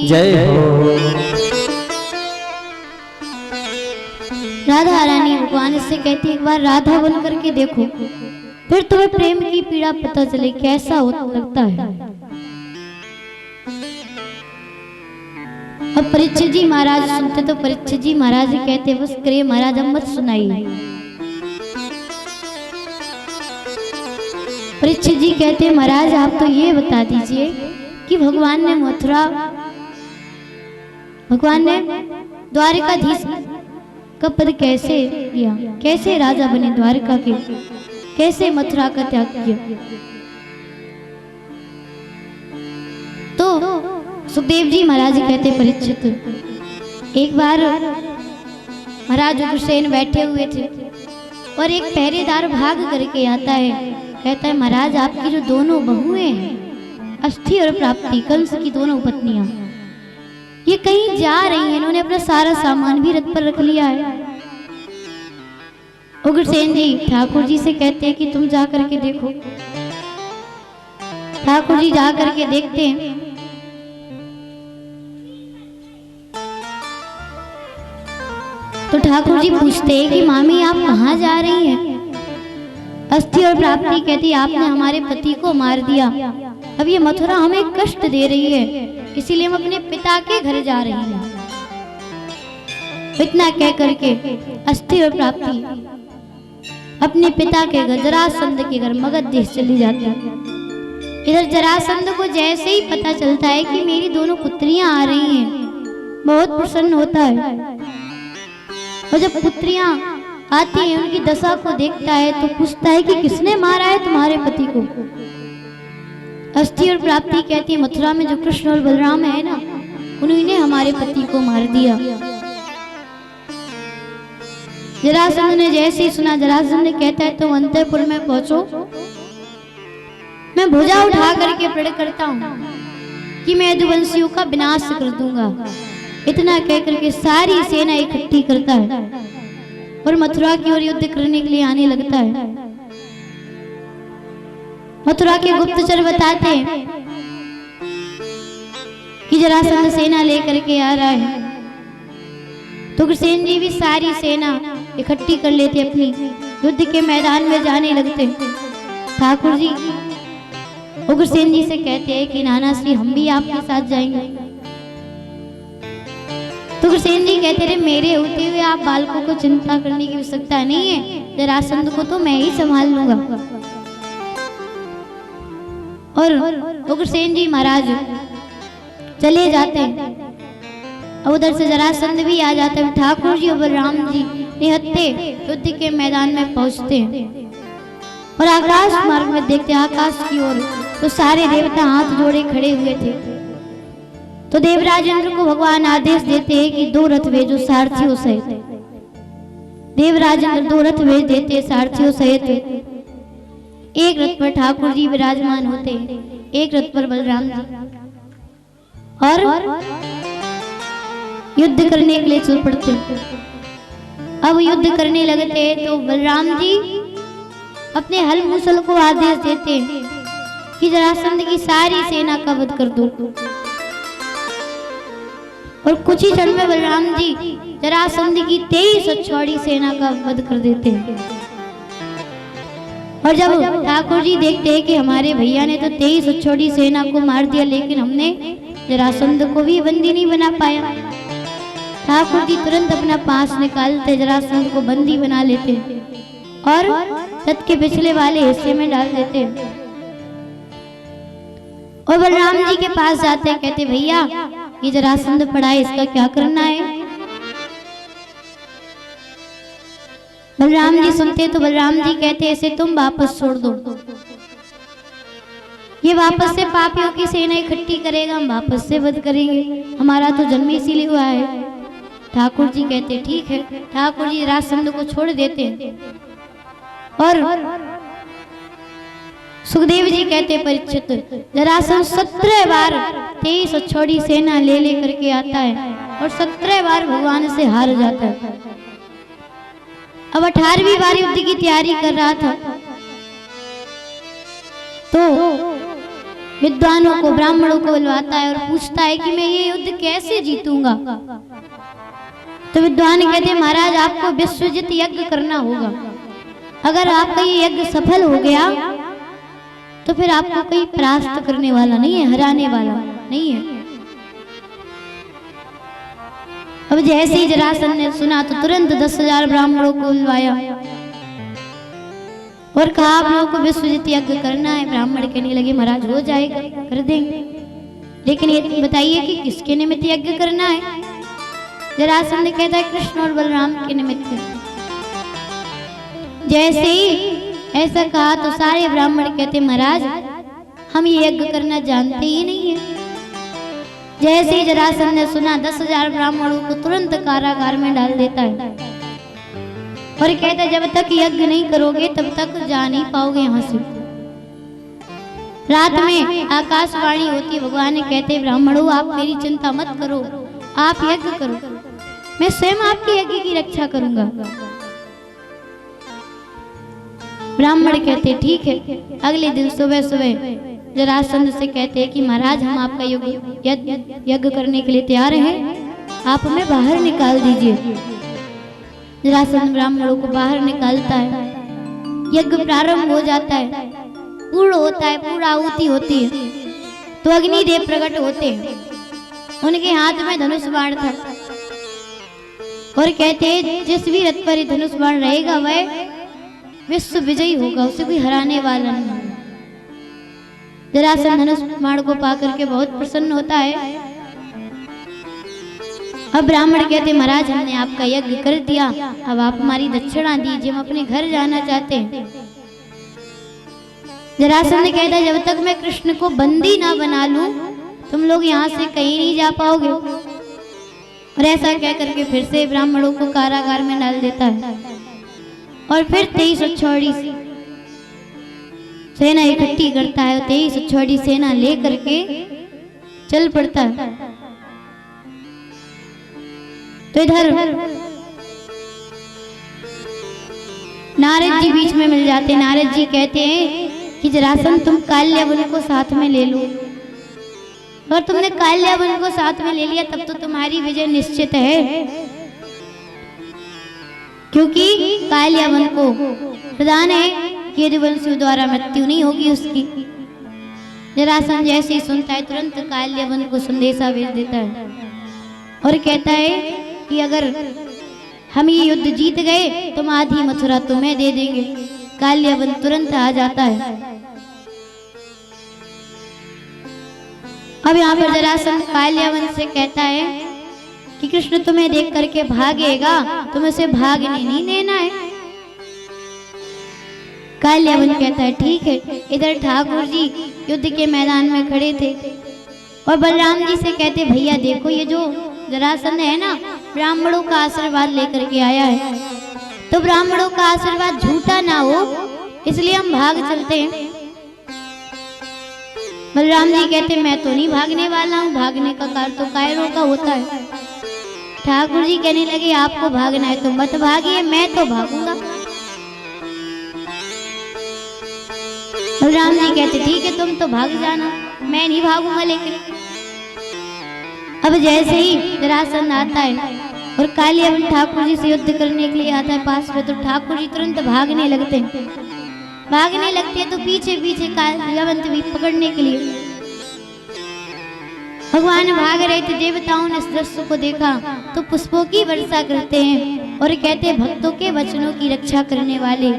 जय हो। राधा रानी भगवान से कहती एक बार राधा बन करके देखो, फिर तुम्हें प्रेम की पीड़ा पता चले कैसा होता लगता है। अब परीक्षित जी महाराज सुनते तो परीक्षित जी महाराज कहते बस करे महाराज अब मत सुनाइए। परीक्षित जी कहते महाराज आप तो ये बता दीजिए कि भगवान ने द्वारकाधीश का पद कैसे लिया, कैसे राजा बने द्वारका के, कैसे मथुरा का त्याग किया। तो सुखदेव जी महाराज कहते परीक्षित एक बार महाराज उग्रसेन बैठे हुए थे और एक पहरेदार भाग करके आता है, कहता है महाराज आपकी जो दोनों बहुएं हैं अस्थि और प्राप्ति कंस की दोनों पत्नियां ये कहीं जा रही हैं, इन्होंने अपना सारा सामान भी रथ पर रख लिया है। उग्रसेन जी ठाकुर जी से कहते हैं कि तुम जा करके देखो। ठाकुर जी जा करके देखते हैं तो ठाकुर जी पूछते हैं कि मामी आप कहाँ जा रही हैं? अस्थि और प्राप्ति कहती आपने हमारे पति को मार दिया, अब ये मथुरा हमें कष्ट दे रही है, इसीलिए हम अपने पिता के घर जा रहे हैं। इतना कह करके अस्थि और प्राप्ति अपने पिता के घर जरासंध के घर मगध देश चली जाती है। इधर जरासंध को जैसे ही पता चलता है कि मेरी दोनों पुत्रियां आ रही हैं, बहुत प्रसन्न होता है। और जब पुत्रियां आती हैं उनकी दशा को देखता है तो पूछता है कि किसने मारा है तुम्हारे पति को? अस्थि और प्राप्ति कहती है मथुरा में जो कृष्ण और बलराम है ना, उन्होंने हमारे पति को मार दिया। जरासंध ने जैसे ही सुना, जरासंध ने कहता है तुम अंतःपुर में पहुंचो, मैं भुजा उठा करके प्रण करता हूं कि मैं यदुवंशियों का विनाश कर दूंगा। इतना कह करके सारी सेना इकट्ठी करता है और मथुरा की ओर युद्ध करने के लिए आने लगता है। मथुरा के गुप्तचर बताते हैं कि जरासंध सेना लेकर के आ रहा है। तो उग्रसेन जी भी सारी सेना इकट्ठी कर लेते, अपनी युद्ध के मैदान में जाने लगते। ठाकुर जी उग्रसेन जी से कहते हैं कि नाना श्री हम भी आपके साथ जाएंगे। तो उग्रसेन जी कहते रहे मेरे होते हुए आप बालकों को चिंता करने की आवश्यकता नहीं है, जरासंध को तो मैं ही संभाल लूंगा। और उग्रसेन जी महाराज चले जाते हैं। अब उधर से जरासंध भी आ जाता है। ठाकुर जी और बलराम जी निहत्थे युद्ध के मैदान में पहुंचते हैं और आकाश मार्ग में देखते आकाश की ओर तो सारे देवता हाथ जोड़े खड़े हुए थे। तो देवराज इंद्र को भगवान आदेश देते हैं कि 2 रथ भेजो सारथियों सहित। देवराज इंद्र 2 रथ भेज देते सारथियों सहित। एक रथ पर ठाकुर जी विराजमान होते, एक रथ पर बलराम जी, और युद्ध करने के लिए चल पड़ते। अब युद्ध करने लगते तो बलराम जी अपने हल मुसल को आदेश देते कि जरासंध की सारी सेना का वध कर दो। और कुछ ही क्षण में बलराम जी जरासंध की 23 अक्षौहिणी सेना का वध कर देते हैं। और जब ठाकुर जी देखते हैं कि हमारे भैया ने तो 23 अक्षौहिणी सेना को मार दिया, लेकिन हमने जरासंध को भी बंदी नहीं बना पाया। ठाकुर जी तुरंत अपना पास निकालते, जरासंध को बंदी बना लेते और रथ के पिछले वाले हिस्से में डाल देते और बलराम जी के पास जाते, कहते भैया ये जरासंध पड़ा है, इसका क्या करना है? बलराम जी सुनते तो बलराम जी कहते ऐसे तुम वापस छोड़ दो, ये वापस से पापियों की सेना इकट्ठी करेगा, हम वापस से वध करेंगे, हमारा तो जन्म इसीलिए हुआ है। ठाकुर जी कहते ठीक है। ठाकुर जी जरासंध को छोड़ देते और सुखदेव जी कहते परीक्षित जरासंध 17 बार 23 अक्षौहिणी सेना ले लेकर के आता है और 17 बार भगवान से हार जाता है। अब 18वीं बार युद्ध की तैयारी कर रहा था तो विद्वानों को, ब्राह्मणों को बुलवाता है और पूछता है कि मैं ये युद्ध कैसे जीतूंगा। तो विद्वान कहते हैं महाराज आपको विश्वजित यज्ञ करना होगा। अगर आपका ये यज्ञ सफल हो गया तो फिर आपको कोई परास्त करने वाला नहीं है, हराने वाला नहीं है। अब जैसे ही जरासंध ने सुना तो तुरंत 10,000 ब्राह्मणों को बुलवाया और कहा आप लोगों को विश्वजित यज्ञ करना है। ब्राह्मण कहने लगे महाराज हो जाएगा, कर देंगे, लेकिन ये बताइए कि किसके निमित्त यज्ञ करना है। जरासंध कहता है कृष्ण और बलराम के निमित्त। जैसे ही ऐसा कहा तो सारे ब्राह्मण कहते महाराज हम ये यज्ञ करना जानते ही नहीं है। जैसे ही जरासंध ने सुना 10,000 ब्राह्मणों को तुरंत कारागार में डाल देता है और कहता है जब तक यज्ञ नहीं करोगे तब तक जा नहीं पाओगे यहाँ से। रात में आकाशवाणी होती है, भगवान कहते ब्राह्मणों आप मेरी चिंता मत करो, आप यज्ञ करो, मैं स्वयं आपके यज्ञ की रक्षा करूंगा। ब्राह्मण कहते ठीक है। अगले दिन सुबह सुबह जरासंध से कहते हैं कि महाराज हम आपका यज्ञ करने के लिए तैयार हैं, आप हमें बाहर निकाल दीजिए। जरासंध ब्राह्मणों को बाहर निकालता है, यज्ञ प्रारंभ हो जाता है, पूर्ण होता है, पूर्ण आहुति होती है तो अग्निदेव प्रकट होते हैं। उनके हाथ में धनुष बाण था और कहते हैं जिस भी रथ पर धनुष बाण रहेगा वह विश्व विजयी होगा, उसे कोई हराने वाला नहीं। जरासंध धनुष बाण को पाकर के बहुत प्रसन्न होता है। अब ब्राह्मण कहते महाराज हमने आपका यज्ञ कर दिया, अब आप हमारी दक्षिणा दीजिए, हम अपने घर जाना चाहते हैं। जरासंध कहता है जब तक मैं कृष्ण को बंदी ना बना लूं तुम लोग यहाँ से कहीं नहीं जा पाओगे। और ऐसा कह करके फिर से ब्राह्मणों को कारागार में डाल देता है और फिर 23 अक्षौहिणी सेना इकट्ठी करता है। 23 अक्षौहिणी सेना ले करके चल पड़ता है। तो इधर नारद जी बीच में मिल जाते हैं। नारद जी कहते हैं कि जरासंध तुम काल्यावन को साथ में ले लो, और तुमने काल्यावन को साथ में ले लिया तब तो तुम्हारी विजय निश्चित है, क्योंकि काल्यावन को प्रदान है कि यदुवंशियों द्वारा मृत्यु नहीं होगी उसकी। जरासंध जैसे ही सुनता है तुरंत काल्यावन को संदेशा भेज देता है और कहता है कि अगर हम ये युद्ध जीत गए तो आधी मथुरा तुम्हें दे देंगे। काल्यावन तुरंत आ जाता है। अब यहाँ पर जरासंध काल्यावन से कहता है कि कृष्ण तुम्हें देख करके भागेगा, तुम्हें उसे भागने नहीं देना है। काल्यावन कहता है ठीक है। इधर ठाकुर जी युद्ध के मैदान में खड़े थे और बलराम जी से कहते भैया देखो ये जो जरासंध है ना ब्राह्मणों का आशीर्वाद लेकर के आया है, तो ब्राह्मणों का आशीर्वाद झूठा ना हो इसलिए हम भाग चलते हैं। बलराम जी कहते मैं तो नहीं भागने वाला हूँ, भागने का कार्य तो कायरों का होता है। ठाकुर जी कहने लगे आपको भागना है तो मत भागिए, मैं तो भागूंगा। बलराम जी कहते ठीक है तुम तो भाग जाना, मैं नहीं भागूंगा। लेकिन अब जैसे ही जरासंध आता है और काल्यावन ठाकुर जी से युद्ध करने के लिए आता है पास में, तो ठाकुर जी तुरंत भागने लगते हैं। भागने लगते हैं तो पीछे पीछे काल्यावन भी पकड़ने के लिए भगवान भाग रहे थे। देवताओं ने इस दृश्य को देखा तो पुष्पों की वर्षा करते हैं और कहते हैं भक्तों के वचनों की रक्षा करने वाले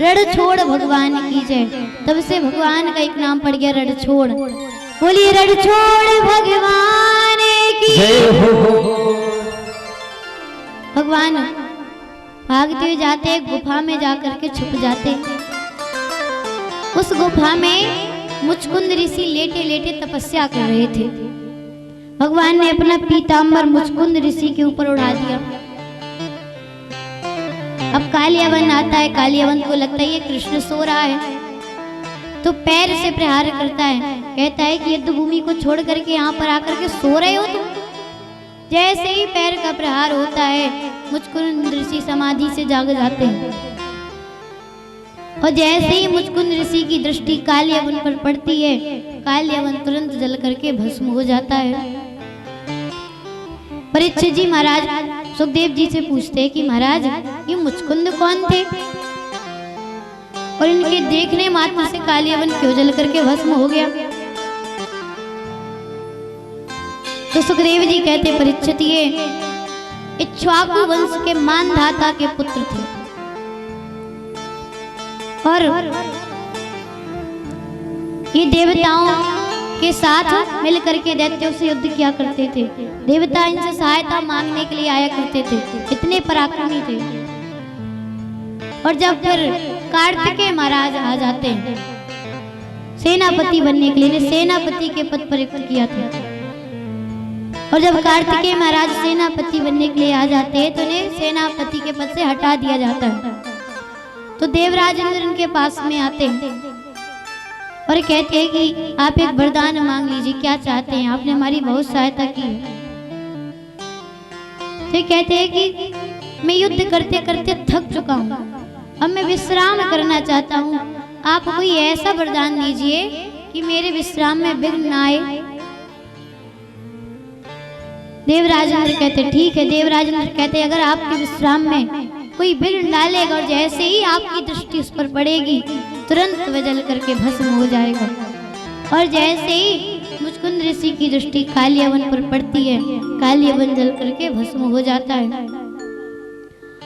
रणछोड़ भगवान की जय। तब से भगवान का एक नाम पड़ गया रणछोड़। बोलिए रणछोड़ भगवान की जय हो। भगवान भागते हुए जाते हैं, गुफा में जाकर के छुप जाते। उस गुफा में मुचकुंद ऋषि लेटे लेटे तपस्या कर रहे थे। भगवान ने अपना पीतांबर मुचकुंद ऋषि के ऊपर उड़ा दिया। अब काल्यावन आता है, काल्यावन को लगता है ये कृष्ण सो रहा है तो पैर से प्रहार करता है। कहता है कि युद्ध भूमि को छोड़ करके यहाँ पर आकर के सो रहे हो तुम। जैसे ही पैर का प्रहार होता है मुचकुंद ऋषि समाधि से जाग जाते हैं। और जैसे ही मुचकुंद ऋषि की दृष्टि कालियावन पर पड़ती है, कालियावन तुरंत जल करके भस्म हो जाता है। परीक्षित जी महाराज सुखदेव जी से पूछते हैं कि महाराज ये मुचकुंद कौन थे और इनके देखने मात्र से कालियावन क्यों जल करके भस्म हो गया। तो सुखदेव जी कहते परीक्षित ये इक्ष्वाकु वंश के मानधाता के पुत्र थे और ये देवताओं के साथ मिलकर के दैत्यों से युद्ध किया करते थे। देवता इनसे सहायता मांगने के लिए आया करते थे, इतने पराक्रमी थे। और जब फिर कार्तिकेय महाराज आ जाते हैं सेनापति बनने के लिए, इन्हें सेनापति के पद पर नियुक्त किया था। और जब कार्तिकेय महाराज सेनापति बनने के लिए आ जाते हैं तो उन्हें सेनापति के पद से हटा दिया जाता है। तो देवराज इंद्र इनके पास में आते हैं और कहते हैं कि आप एक वरदान मांग लीजिए, क्या चाहते हैं, आपने हमारी बहुत सहायता की है। तो कहते हैं कि मैं युद्ध करते करते थक चुका हूँ, अब मैं विश्राम करना चाहता हूँ, आप कोई ऐसा वरदान दीजिए कि मेरे विश्राम में विघ्न न आए। देवराज इंद्र कहते ठीक है। देवराज इंद्र कहते अगर आपके विश्राम में कोई विघ्न डालेगा और जैसे ही आपकी दृष्टि उस पर पड़ेगी तुरंत वह जल करके भस्म हो जाएगा। और जैसे ही मुचकुंद ऋषि की दृष्टि कालियावन पर पड़ती है, कालियावन जल करके भस्म हो जाता है।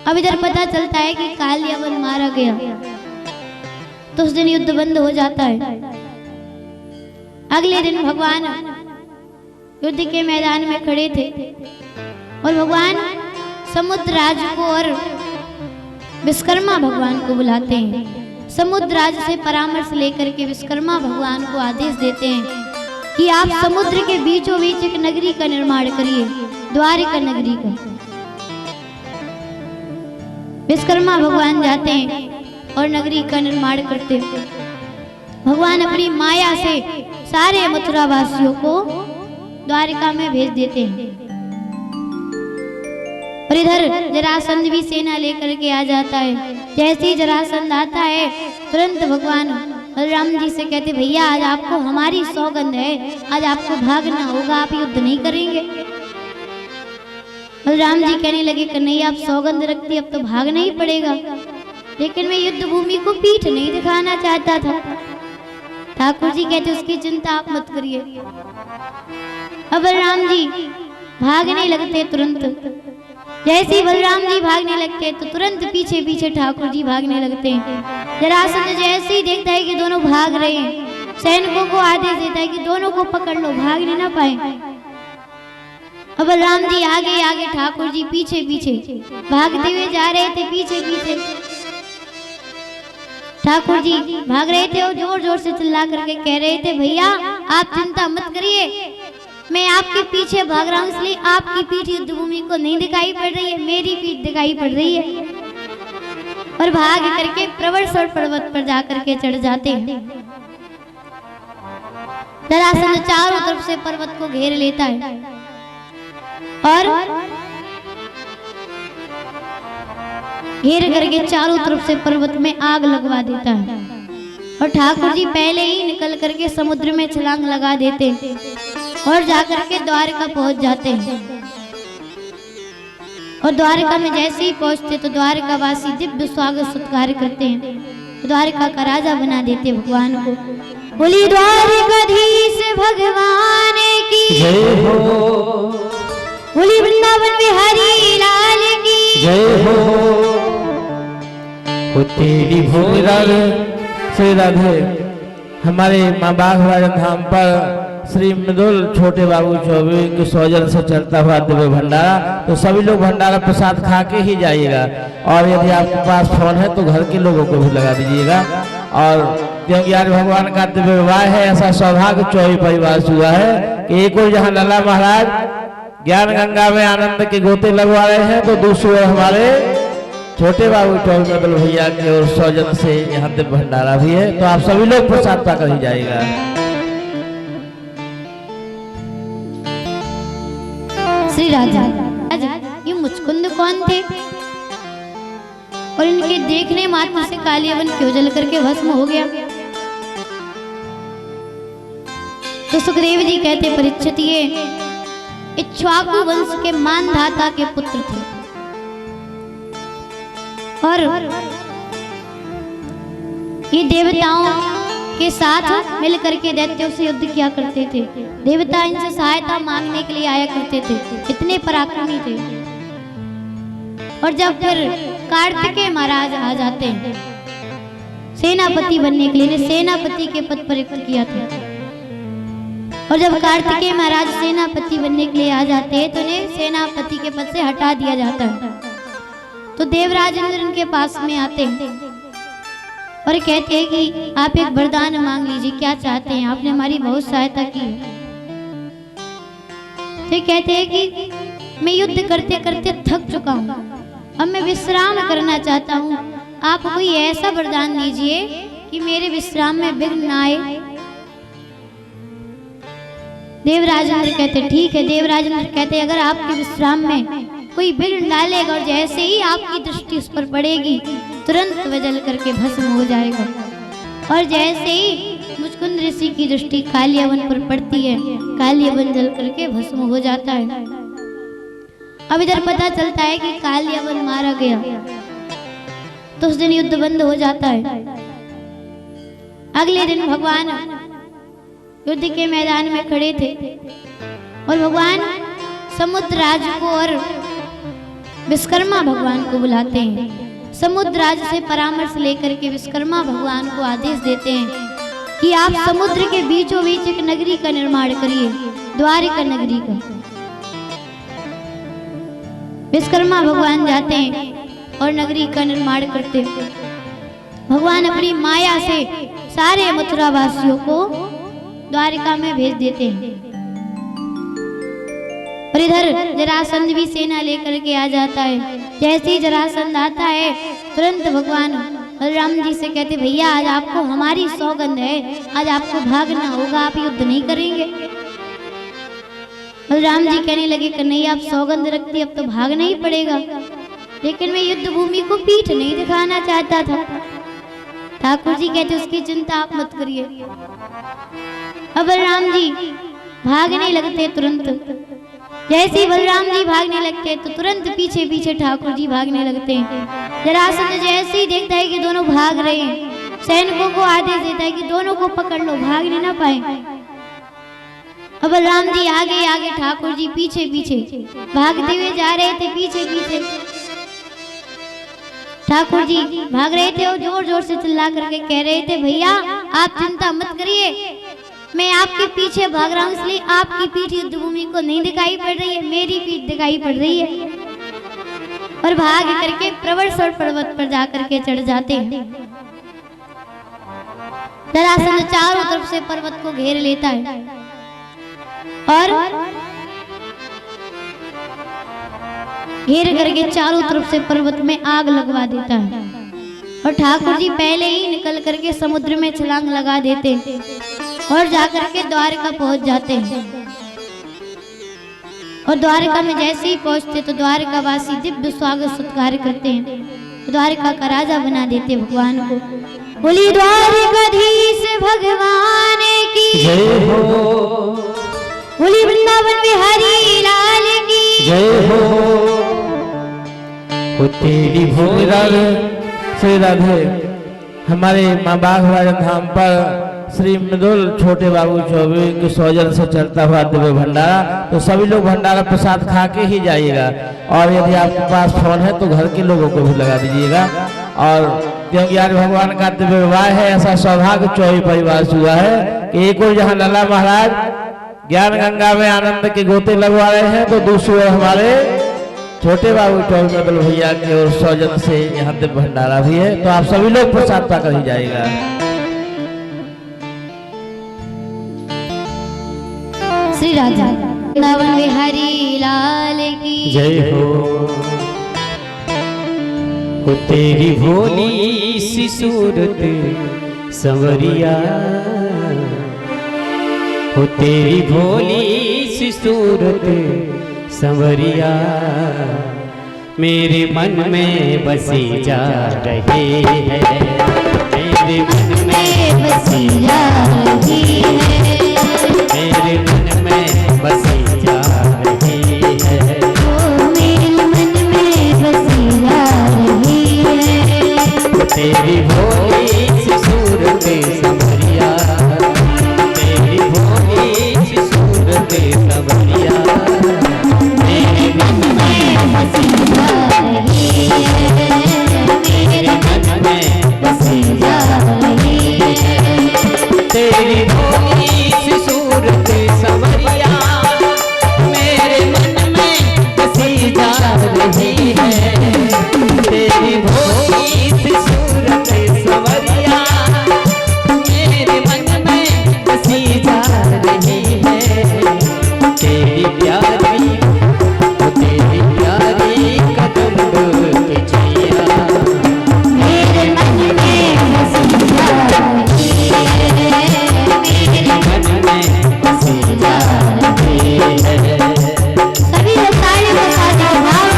अब इधर पता चलता है कि कालियावन मारा गया, तो उस दिन युद्ध बंद हो जाता है। अगले दिन भगवान युद्ध के मैदान में खड़े थे और भगवान समुद्रराज को और विश्वकर्मा भगवान को बुलाते हैं। समुद्रराज से परामर्श लेकर के विश्वकर्मा भगवान को आदेश देते हैं कि आप समुद्र के बीचों बीच एक नगरी का निर्माण करिए, द्वारिका नगरी का। विश्वकर्मा भगवान जाते हैं और नगरी का निर्माण करते हैं। भगवान अपनी माया से सारे मथुरा वासियों को द्वारिका में भेज देते हैं। और इधर जरासंध भी सेना लेकर के आ जाता है। जैसे ही जरासंध आता है तुरंत भगवान बलराम जी से कहते भैया आज आपको हमारी सौगंध है, आज आपको भागना होगा, आप युद्ध नहीं करेंगे। बलराम जी कहने लगे कि नहीं आप सौगंध रखती, अब तो भागना ही पड़ेगा, लेकिन मैं युद्ध भूमि को पीठ नहीं दिखाना चाहता था। ठाकुर जी कहते उसकी चिंता आप मत करिए। अब बलराम जी भागने लगते तुरंत। जैसे ही बलराम जी भागने लगते तो तुरंत पीछे पीछे ठाकुर जी भागने लगते हैं। जरासंध जैसे ही देखता है कि दोनों भाग रहे हैं, सैनिकों को आदेश देता है कि दोनों को पकड़ लो, भागने ना पाए। अब बलराम जी आगे आगे, ठाकुर जी पीछे पीछे भागते हुए जा रहे थे। पीछे पीछे ठाकुर जी भाग रहे थे और जोर जोर से चिल्ला करके कह रहे थे भैया आप चिंता मत करिए, मैं आपके पीछे भाग रहा हूँ, इसलिए आपकी पीठ युद्ध भूमि को नहीं दिखाई पड़ रही है, मेरी पीठ दिखाई पड़ रही है। और भाग करके प्रवरसर पर्वत पर जाकर के चढ़ जाते हैं। जरासंध चारों तरफ से पर्वत को घेर लेता है और घेर करके चारों तरफ से पर्वत में आग लगवा देता है। और ठाकुर जी पहले ही निकल करके समुद्र में छलांग लगा देते हैं और जाकर के द्वारका पहुंच जाते हैं। और द्वारका में जैसे ही पहुंचते तो द्वारका वासी दिव्य स्वागत सत्कार करते हैं, द्वारका का राजा बना देते भगवान को। बोली द्वारकाधीश भगवान की जय हो, बोली वृंदावन बिहारी लाल की जय हो। तेरी भूमि राधे श्री राधे हमारे माँ बाघराजन धाम पर श्री मृदुल छोटे बाबू चौबे के सौजन से चलता हुआ दिव्य भंडारा, तो सभी लोग भंडारा प्रसाद खा के ही जाइएगा। और यदि आपके पास फोन है तो घर के लोगों को भी लगा दीजिएगा। और क्योंकि आज भगवान का दिव्य विवाह है, ऐसा सौभाग्य चौबे परिवार से हुआ है कि एक और जहाँ लला महाराज ज्ञान गंगा में आनंद के गोते लगवा रहे हैं, तो दूसरी ओर हमारे छोटे बाबू चौबे मृदुल भैया की ओर सौजन से यहाँ दिव्य भंडारा भी है। तो आप सभी लोग प्रसाद पाकर ही जाइएगा। श्री राजा ये मुचकुंद कौन थे और इनके देखने मात्र से कालियावन क्यों जल करके भस्म हो गया। तो सुखदेव जी कहते परीक्षित ये इक्ष्वाकु वंश के मानधाता के पुत्र थे और ये देवताओं के साथ मिलकर के दैत्यों से युद्ध किया करते थे। देवता इनसे सहायता मांगने के लिए आया करते थे, इतने पराक्रमी थे। और जब फिर कार्तिकेय महाराज आ जाते हैं सेनापति बनने के लिए, इन्हें सेनापति के पद पर नियुक्त किया था। और जब कार्तिकेय महाराज सेनापति बनने के लिए आ जाते हैं तो इन्हें सेनापति के पद से हटा दिया जाता है। तो देवराज इंद्र इनके पास में आते हैं और कहते हैं कि आप एक वरदान मांग लीजिए, क्या चाहते हैं, आपने हमारी बहुत सहायता की है। तो कहते हैं कि मैं युद्ध करते करते थक चुका हूँ, अब मैं विश्राम करना चाहता हूँ, आप कोई ऐसा वरदान दीजिए कि मेरे विश्राम में विघ्न न आए। देवराज इंद्र कहते ठीक है। देवराज इंद्र कहते अगर आपके विश्राम में कोई विघ्न डालेगा और जैसे ही आपकी दृष्टि उस पर पड़ेगी तुरंत वह जल करके भस्म हो जाएगा। और जैसे ही मुचकुंद ऋषि की दृष्टि कालियावन पर पड़ती है, कालियावन जल करके भस्म हो जाता है। अब इधर पता चलता है कि कालियावन मारा गया, तो उस दिन युद्ध बंद हो जाता है। अगले दिन भगवान युद्ध के मैदान में खड़े थे और भगवान समुद्रराज को और विश्वकर्मा भगवान को बुलाते हैं। समुद्रराज से परामर्श लेकर के विश्वकर्मा भगवान को आदेश देते हैं कि आप समुद्र के बीचों बीच एक नगरी का निर्माण करिए, द्वारिका नगरी का। विश्वकर्मा भगवान जाते हैं और नगरी का निर्माण करते हैं। भगवान अपनी माया से सारे मथुरा वासियों को द्वारिका में भेज देते हैं। और इधर जरासंध भी सेना लेकर के आ जाता है। जैसे ही जरासंध आता है तुरंत भगवान बलराम जी से कहते भैया आज आपको हमारी सौगंध है, आज आपको भागना होगा, आप युद्ध नहीं करेंगे। बलराम जी कहने लगे कन्हैया आप सौगंध रखती, अब तो भागना ही पड़ेगा, लेकिन मैं युद्ध भूमि को पीठ नहीं दिखाना चाहता था। ठाकुर जी कहते उसकी चिंता आप मत करिए। अब बलराम जी भागने लगते तुरंत। जैसे ही बलराम जी भागने लगते तो तुरंत पीछे पीछे ठाकुर जी भागने लगते हैं। जरासंध जैसे ही देखता है कि दोनों भाग रहे हैं, सैनिकों को आदेश देता है कि दोनों को पकड़ लो, भागने ना पाए। अब बलराम जी आगे आगे, ठाकुर जी पीछे पीछे भागते हुए जा रहे थे। पीछे पीछे ठाकुर जी भाग रहे थे और जोर जोर से चिल्ला करके कह रहे थे भैया आप चिंता मत करिए, मैं आपके पीछे भाग रहा हूँ, इसलिए आपकी पीठ युद्ध भूमि को नहीं दिखाई पड़ रही है, मेरी पीठ दिखाई पड़ रही है। और भाग करके प्रवरसर पर्वत पर जाकर के चढ़ जाते हैं। जरासंध चारों तरफ से पर्वत को घेर लेता है और घेर करके चारों तरफ से पर्वत में आग लगवा देता है। और ठाकुर जी पहले ही निकल करके समुद्र में छलांग लगा देते हैं और जाकर के द्वारका पहुंच जाते हैं। और द्वारका में जैसे ही पहुंचते तो द्वारका वासी दिव्य स्वागत सत्कार करते हैं, द्वारका का राजा बना देते भगवान को। बोली द्वारकाधीश भगवान की जय हो, बोली वृंदावन बिहारी लाल की जय हो। तेरी भोग श्री राधे हमारे माँ बाघराजन धाम पर श्री मृदुल छोटे बाबू चौबे के सौजन से चलता हुआ दिव्य भंडारा, तो सभी लोग भंडारा प्रसाद खा के ही जाइएगा। और यदि आपके पास फोन है तो घर के लोगों को भी लगा दीजिएगा। और क्योंकि आज भगवान का दिव्य विवाह है, ऐसा सौभाग्य चौबे परिवार से हुआ है कि एक और जहाँ लला महाराज ज्ञान गंगा में आनंद के गोते लगवा रहे हैं, तो दूसरी ओर हमारे छोटे बाबू चौबे मृदुल भैया के और सौजन से यहाँ दिव्य भंडारा भी है। तो आप सभी लोग प्रसाद पाकर ही जाएगा। श्री राधा वृंदावन बिहारी लाल की जय हो। तेरी भोली सी सूरत संवरिया, हो तेरी भोली सी सूरत संवरिया, मेरे मन में बसी जा रही है, मेरे मन में बसी जा रही है, मेरे मन में बसी जा रही है, ओ मेरे मन में बसी जा रही है। तेरी भोली सी सूरत संवरिया, तेरी भोली सी सूरत संवरिया, मेरे मन में बसी जा रही है, मेरे मन में बसी जा रही है। तेरी भोली सी सूरत संवरिया, मेरे मन में बसी जा रही है, तेरी भोली सी सूरत संवरिया, मेरे मन में बसी जा रही है। तेरी प्यारी, वो तेरी प्यारी कदम की छैया, मेरे मन में बसी जा रही है, मेरे मन में बसी जा रही है। सभी लोग ताली बजा के भाव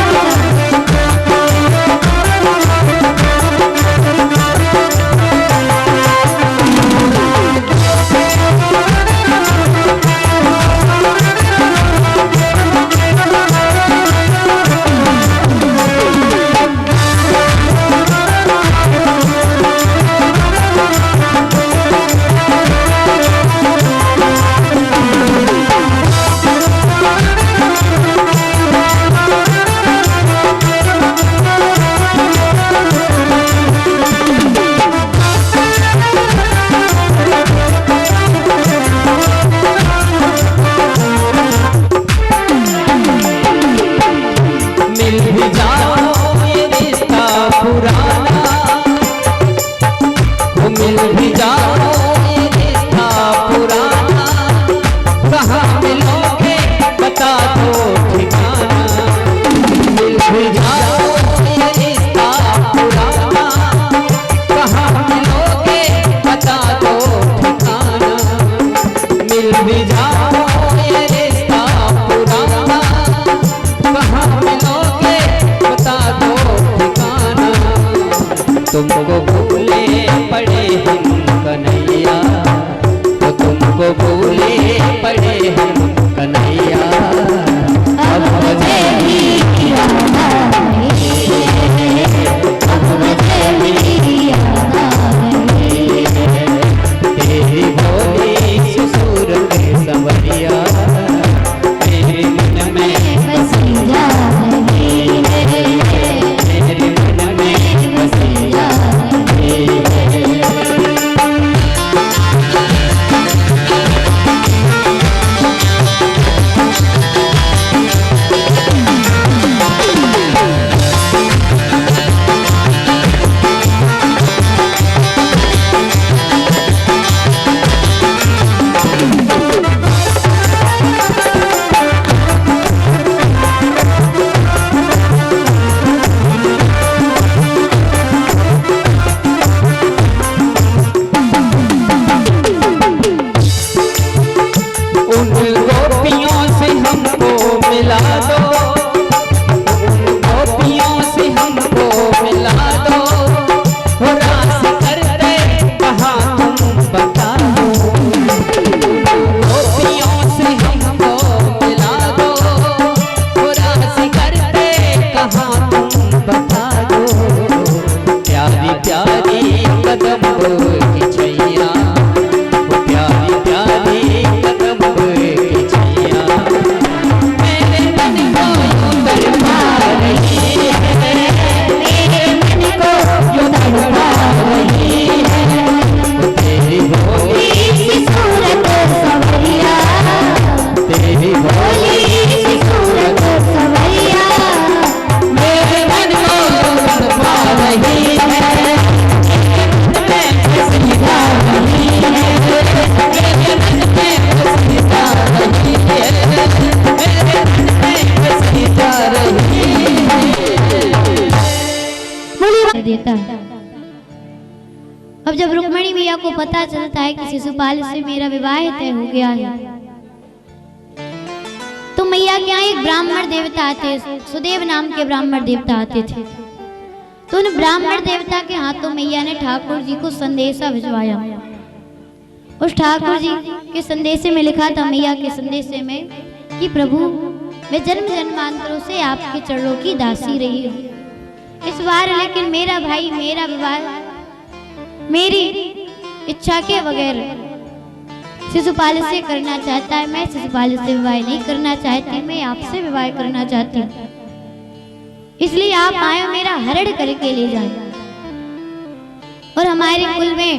मिल भी जाओ ये रिश्ता पुराना, वो मिल भी जाओ ये रिश्ता पुराना, कहाँ मिलोगे बता दो ठिकाना। मिल भी जाओ ये रिश्ता पुराना, कहाँ मिलोगे बता दो ठिकाना। मिल भी जाओ ये रिश्ता पुराना, कहाँ मिलोगे बता दो ठिकाना। तुमको भूले पड़े हम कन्हैया, तो तुमको भूले पड़े हम कन्हैया। अब मुझे भी याद आ रही है, अब मुझे भी याद आ रही है। तेरी भोली सी सूरत संवरिया, मेरे मन में बसी जा रही है, मेरे मन में बसी जा रही है। उन गोपियों से हमको मिला दो, उन गोपियों से हमको मिला दो, हो रास करते कहाँ तुम बता दो। उन गोपियों से हमको मिला दो, हो रास करते कहाँ तुम बता दो। प्यारी प्यारी कदम की छैया, वो प्यारी प्यारी कदम की छैया, मेरे मन को यूं तड़पा रही है, मेरे मन को यूं तड़पा रही है। वो तेरी भोली सी सूरत संवरिया, तेरी भोली सी सूरत संवरिया, मेरे मन को यूं तड़पा रही है, मैं बसी जा रही है, मेरे मन में बसी जा रही है, मेरे मन में बसी जा रही है। देता है। अब जब रुक्मणी मैया को पता चलता है कि शिशुपाल से मेरा विवाह तय हो गया है, तो मैया के यहाँ एक ब्राह्मण देवता आते, सुदेव नाम के ब्राह्मण देवता आते थे। तो उन ब्राह्मण देवता के हाथों मैया ने ठाकुर जी को संदेशा भिजवाया। उस ठाकुर जी के संदेशे में लिखा था, मैया के संदेशे में, कि प्रभु मैं जन्म जन्मांतरों से आपके चरणों की दासी रही हूँ। इस बार लेकिन मेरा भाई मेरा विवाह मेरी इच्छा के बगैर शिशुपाल से करना चाहता है। मैं शिशुपाल से विवाह नहीं करना चाहती, मैं आपसे विवाह करना चाहती हूँ। इसलिए आप आए मेरा हरण करके ले जाए। और हमारे कुल में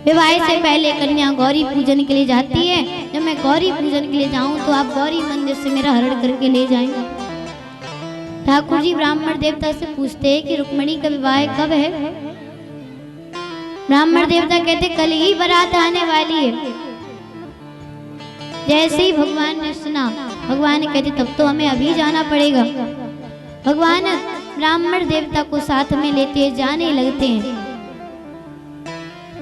विवाह से पहले कन्या गौरी पूजन के लिए जाती है। जब मैं गौरी पूजन के लिए जाऊं तो आप गौरी मंदिर से मेरा हरण करके ले जाएंगे। ठाकुर जी ब्राह्मण देवता से पूछते हैं कि रुक्मिणी का विवाह कब है। ब्राह्मण देवता कहते कल ही बारात आने वाली है। जैसे ही भगवान ने सुना, भगवान ने कहते तब तो हमें अभी जाना पड़ेगा। भगवान ब्राह्मण देवता को साथ में लेते जाने लगते हैं।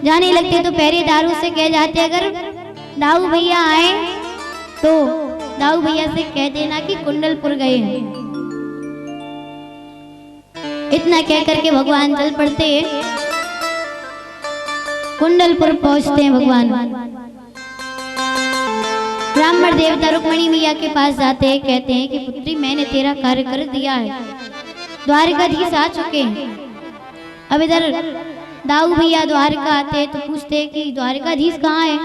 जाने लगते तो पहरेदारों से कह जाते अगर दाऊ भैया आए तो दाऊ भैया से कह देना कि कुंडलपुर गए हैं। इतना कह करके भगवान चल पड़ते हैं। कुंडलपुर पहुंचते हैं भगवान। ब्राह्मण देवता रुक्मिणी मैया के पास जाते हैं, कहते हैं कि पुत्री मैंने तेरा कार्य कर दिया है, द्वारकाधीश आ चुके हैं। अब इधर दाऊ भैया द्वारका आते हैं तो पूछते हैं कि द्वारकाधीश कहाँ है।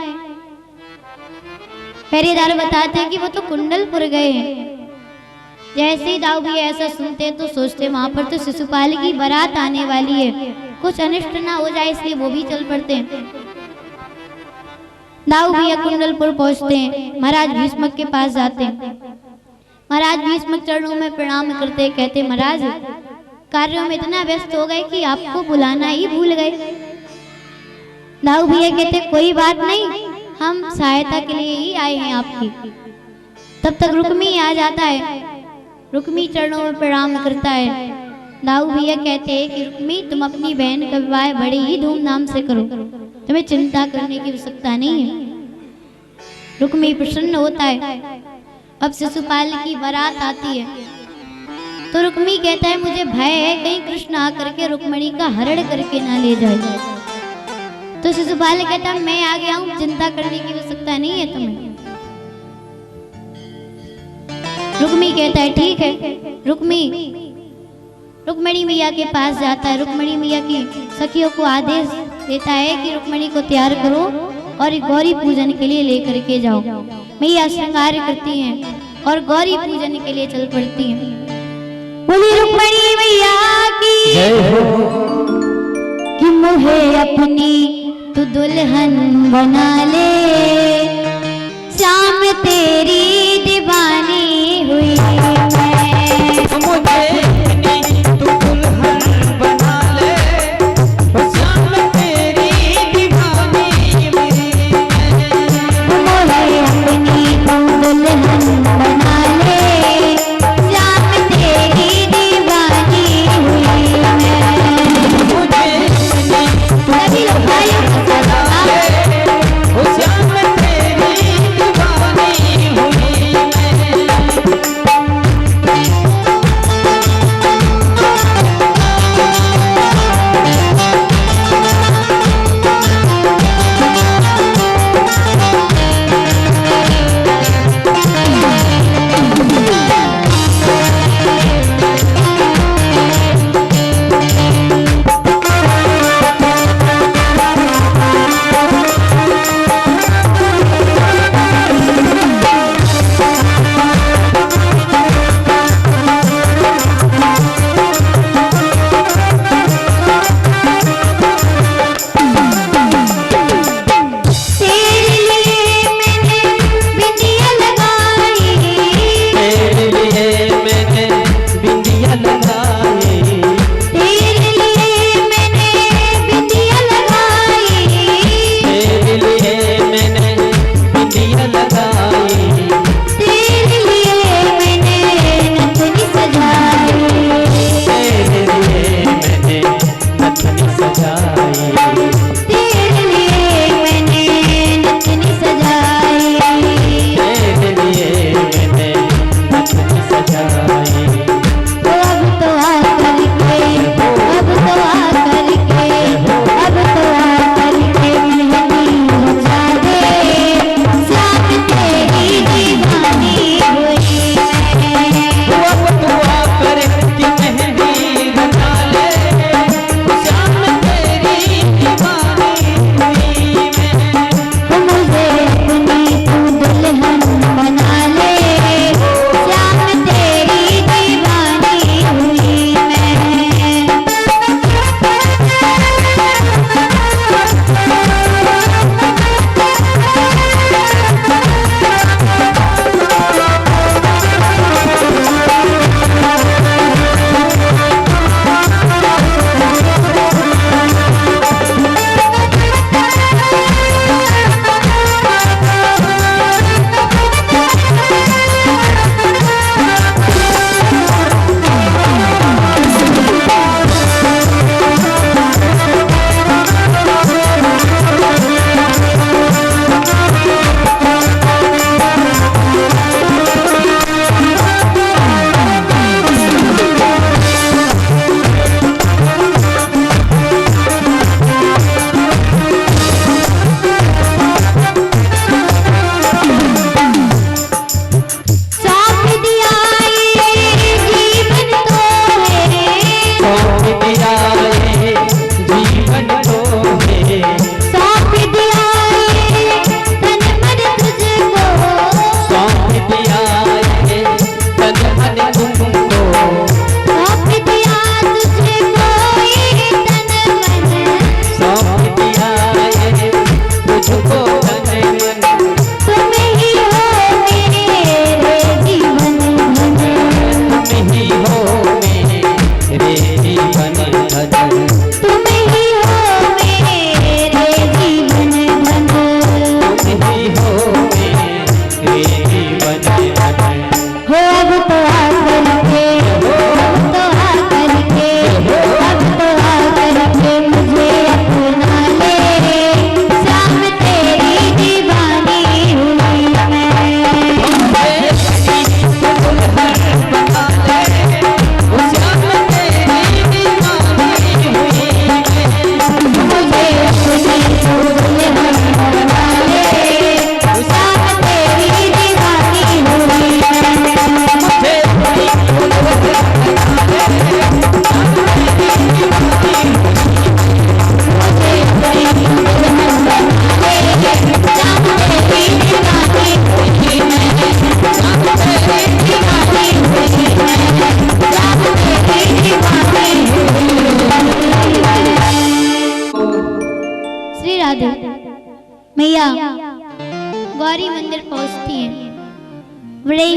पहरेदार बताते हैं कि वो तो कुंडलपुर गए हैं। जैसे ही दाऊ भैया ऐसा सुनते हैं तो सोचते वहां पर तो शिशुपाल की बारात आने वाली है, कुछ अनिष्ट ना हो जाए, इसलिए वो भी चल पड़ते हैं। दाऊ भैया कुंडलपुर पहुंचते हैं, महाराज भीष्मक के पास जाते हैं। महाराज भीष्मक चरणों में प्रणाम करते, कहते महाराज कार्यों में इतना व्यस्त हो गए कि आपको बुलाना ही भूल गए। दाऊ भैया कहते कोई बात नहीं, हम सहायता के लिए ही आए हैं आपकी। तब तक रुक्मी आ जाता है। रुक्मी चरणों में प्रणाम करता है। दाऊ भैया कहते हैं कि रुक्मी तुम अपनी बहन का विवाह बड़े ही धूमधाम से करो, तुम्हें चिंता करने की आवश्यकता नहीं है। रुक्मी प्रसन्न होता है। अब शिशुपाल की बारात आती है तो रुक्मी कहता है मुझे भय है कहीं कृष्ण आकर के रुक्मिणी का हरण करके ना ले जाए। तो शिशुपाल कहता है मैं आ गया हूँ, चिंता करने की आवश्यकता नहीं है तुम्हें। रुक्मी कहता है ठीक है। रुक्मिणी मैया के पास जाता है। रुक्मिणी मैया की सखियों को आदेश देता है कि रुक्मिणी को तैयार करो और गौरी पूजन के लिए लेकर के जाओ। मैया श्रृंगार करती हैं और गौरी पूजन के लिए चल पड़ती हैं। बोली रुक्मिणी मैया की कि मुझे अपनी तू दुल्हन बना ले, शाम तेरी दीवानी हुई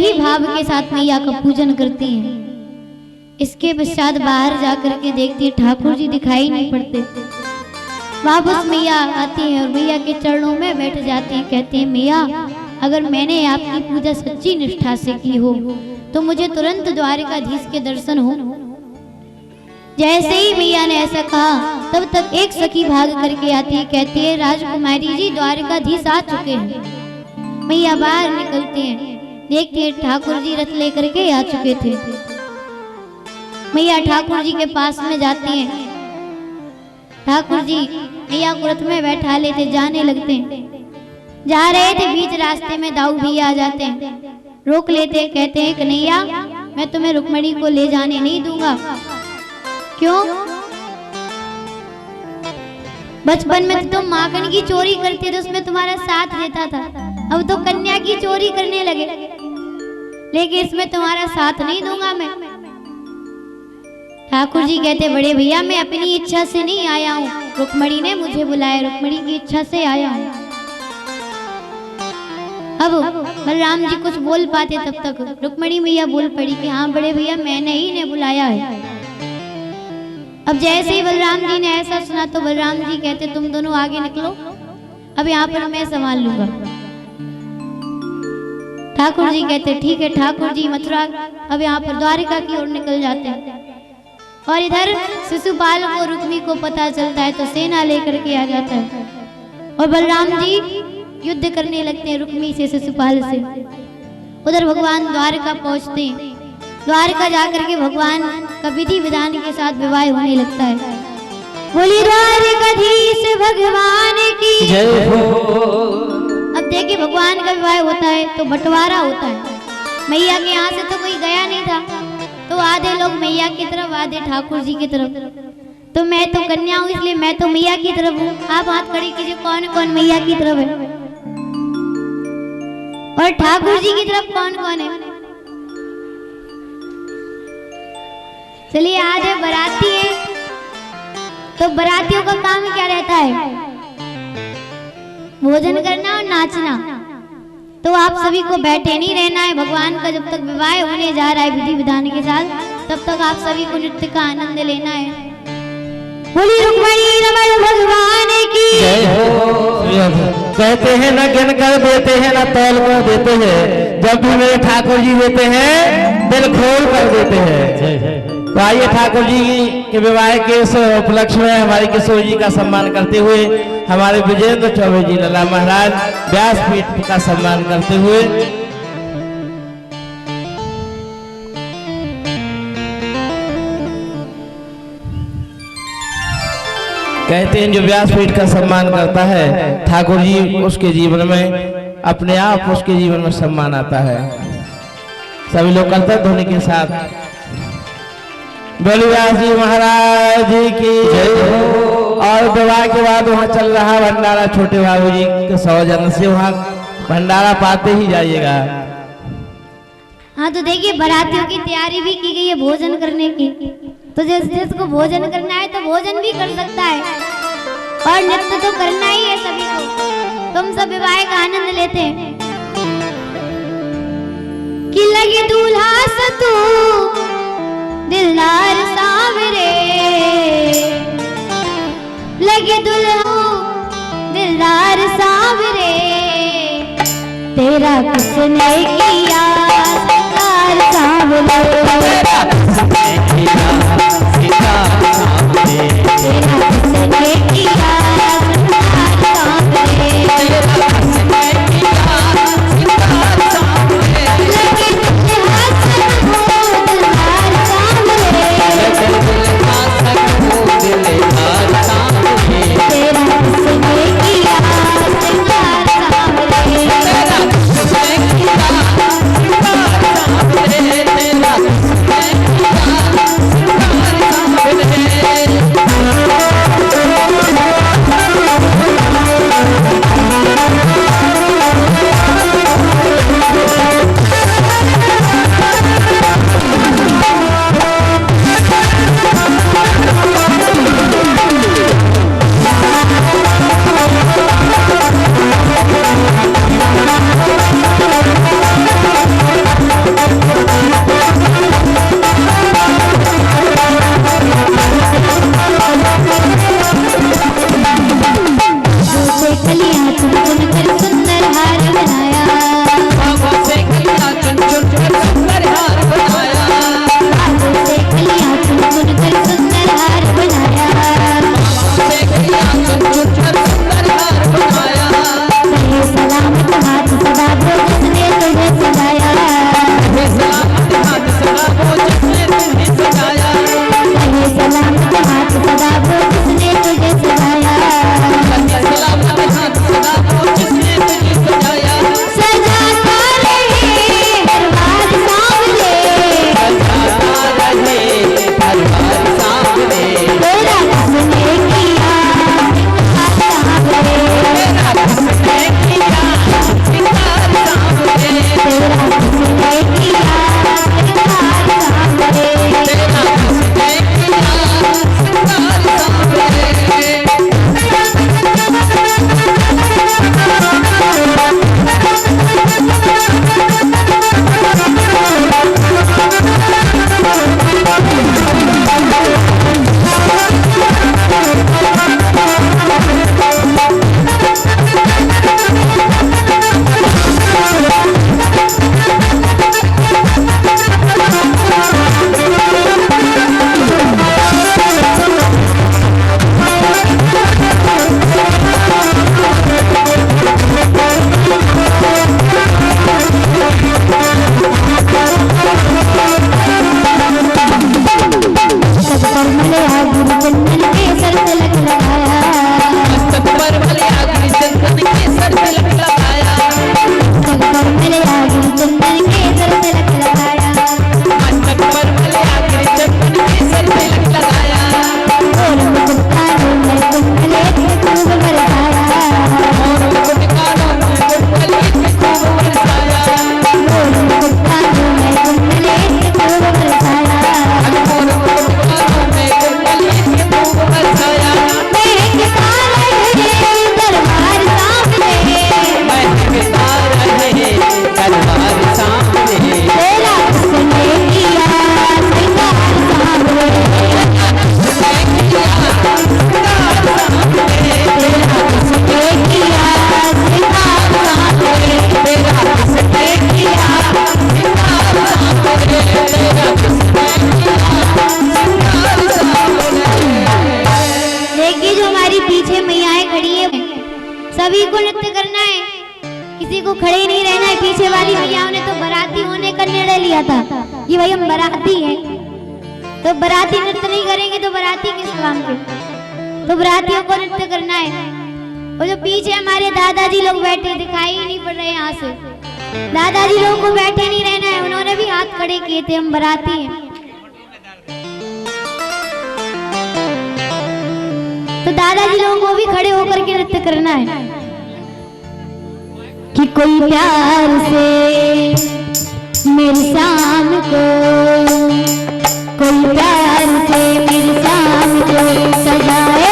ही भाव के साथ मैया का पूजन करती हैं। इसके पश्चात बाहर जाकर के देखती है ठाकुर जी दिखाई नहीं पड़ते। वापस मैया आती है और मैया के चरणों में बैठ जाती है। कहती है मैया अगर मैंने आपकी पूजा सच्ची निष्ठा से की हो तो मुझे तुरंत द्वारिकाधीश के दर्शन हो। जैसे ही मैया ने ऐसा कहा तब तक एक सखी भाग करके आती है। कहती है राजकुमारी जी द्वारिकाधीश आ चुके हैं। मैया बाहर निकलती हैं, देखती है ठाकुर जी रथ लेकर के आ चुके थे। मैया ठाकुर जी के पास में जाती हैं। ठाकुर जी मैया को रथ में बैठा लेते, जाने लगते हैं। जा रहे थे, बीच रास्ते में दाऊ भैया आ जाते हैं, रोक लेते, कहते हैं कन्हैया मैं तुम्हें रुक्मणी को ले जाने नहीं दूंगा। क्यों? बचपन में तो तुम माखन की चोरी करते थे, उसमें तुम्हारा साथ देता था। अब तो कन्या की चोरी करने लगे, लेकिन इसमें तुम्हारा साथ नहीं दूंगा मैं। ठाकुर जी कहते बड़े भैया मैं अपनी इच्छा से नहीं आया हूँ, रुक्मणी ने मुझे बुलाया, रुक्मणी की इच्छा से आया हूँ। अब बलराम जी कुछ बोल पाते तब तक रुक्मणी मैया बोल पड़ी कि हाँ बड़े भैया मैंने ही ने बुलाया है। अब जैसे ही बलराम जी ने ऐसा सुना तो बलराम जी कहते तुम दोनों आगे निकलो, अब यहाँ पर मैं संभाल लूंगा। ठाकुर जी कहते ठीक है। ठाकुर जी मथुरा अब यहाँ पर द्वारिका की ओर निकल जाते हैं। और इधर शिशुपाल को रुक्मी को पता चलता है तो सेना लेकर के आ जाता है और बलराम जी युद्ध करने लगते हैं रुक्मी से, शिशुपाल से। उधर भगवान द्वारका पहुंचते हैं। द्वारका जाकर के भगवान का विधि विधान के साथ विवाह होने लगता है। बोली द्वारकाधीश भगवान की जय हो। अब देखिए भगवान का विवाह होता है तो बंटवारा होता है। मैया के यहाँ से तो कोई गया नहीं था, तो आधे लोग मैया की तरफ, आधे ठाकुर जी की तरफ। तो मैं तो कन्या हूँ इसलिए मैं तो मैया की तरफ हूँ। आप हाथ खड़े कीजिए कौन कौन मैया की तरफ है और ठाकुर जी की तरफ कौन कौन है। चलिए आधे बराती है, तो बरातियों का काम क्या रहता है? भोजन करना और नाचना। तो आप सभी को बैठे नहीं रहना है। भगवान का जब तक विवाह होने जा रहा है विधि विधान के साथ, तब तक आप सभी को नृत्य का आनंद लेना है। बोली रुक्मणी रमण भगवान की जय हो। कहते हैं ना गिन कर देते हैं ना तौल कर देते हैं, जब भी मेरे ठाकुर जी देते हैं दिल खोल कर देते हैं। तो आइए ठाकुर जी के विवाह के इस उपलक्ष्य में हमारे किशोर जी का सम्मान करते हुए हमारे विजेंद्र चौबे जी लला महाराज व्यासपीठ का सम्मान करते हुए कहते हैं जो व्यासपीठ का सम्मान करता है ठाकुर जी उसके जीवन में अपने आप उसके जीवन में सम्मान आता है। सभी लोग करते हैं ध्वनि के साथ बलिदास जी महाराज की जय हो। और विवाह के बाद वहाँ चल रहा भंडारा, छोटे बाबू जी के सौजन्य से वहाँ भंडारा पाते ही जाइएगा। हाँ तो देखिए बारातियों की तैयारी भी की गई है भोजन करने की। तो जिसको भोजन करना है तो भोजन भी कर सकता है और नृत्य तो करना ही है सभी को। तुम सब विवाह का आनंद लेते हैं कि लगे दूल्हा सतू दिलदार सावरे, लगे दुल्हा दिलदार सावरे, तेरा किसने किया सिंगार सावरे, तेरा किसने किया सिंगार सावरे, तेरा किसने किया सिंगार सावरे, तेरा किसने किया सिंगार सावरे, लगे दुल्हा सतू दिलदार सावरे, लगे दुल्हा सतू दिलदार सावरे, तेरा किसने किया सिंगार सावरे, तेरा किसने किया दिया था कि भाई हम बाराती हैं, तो बाराती नृत्य नहीं करेंगे तो बाराती किस काम के। तो बारातियों को नृत्य करना है। और जो पीछे हमारे दादाजी लोग बैठे दिखाई ही नहीं पड़ रहे यहाँ से, दादाजी लोगों को बैठे नहीं रहना है, उन्होंने भी हाथ खड़े किए थे, हम बाराती हैं। तो दादाजी लोगों को भी खड़े होकर के नृत्य करना है कि कोई प्यार से मेरी शाम को, कोई प्यार से मेरी शाम को सजाए,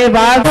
के बाद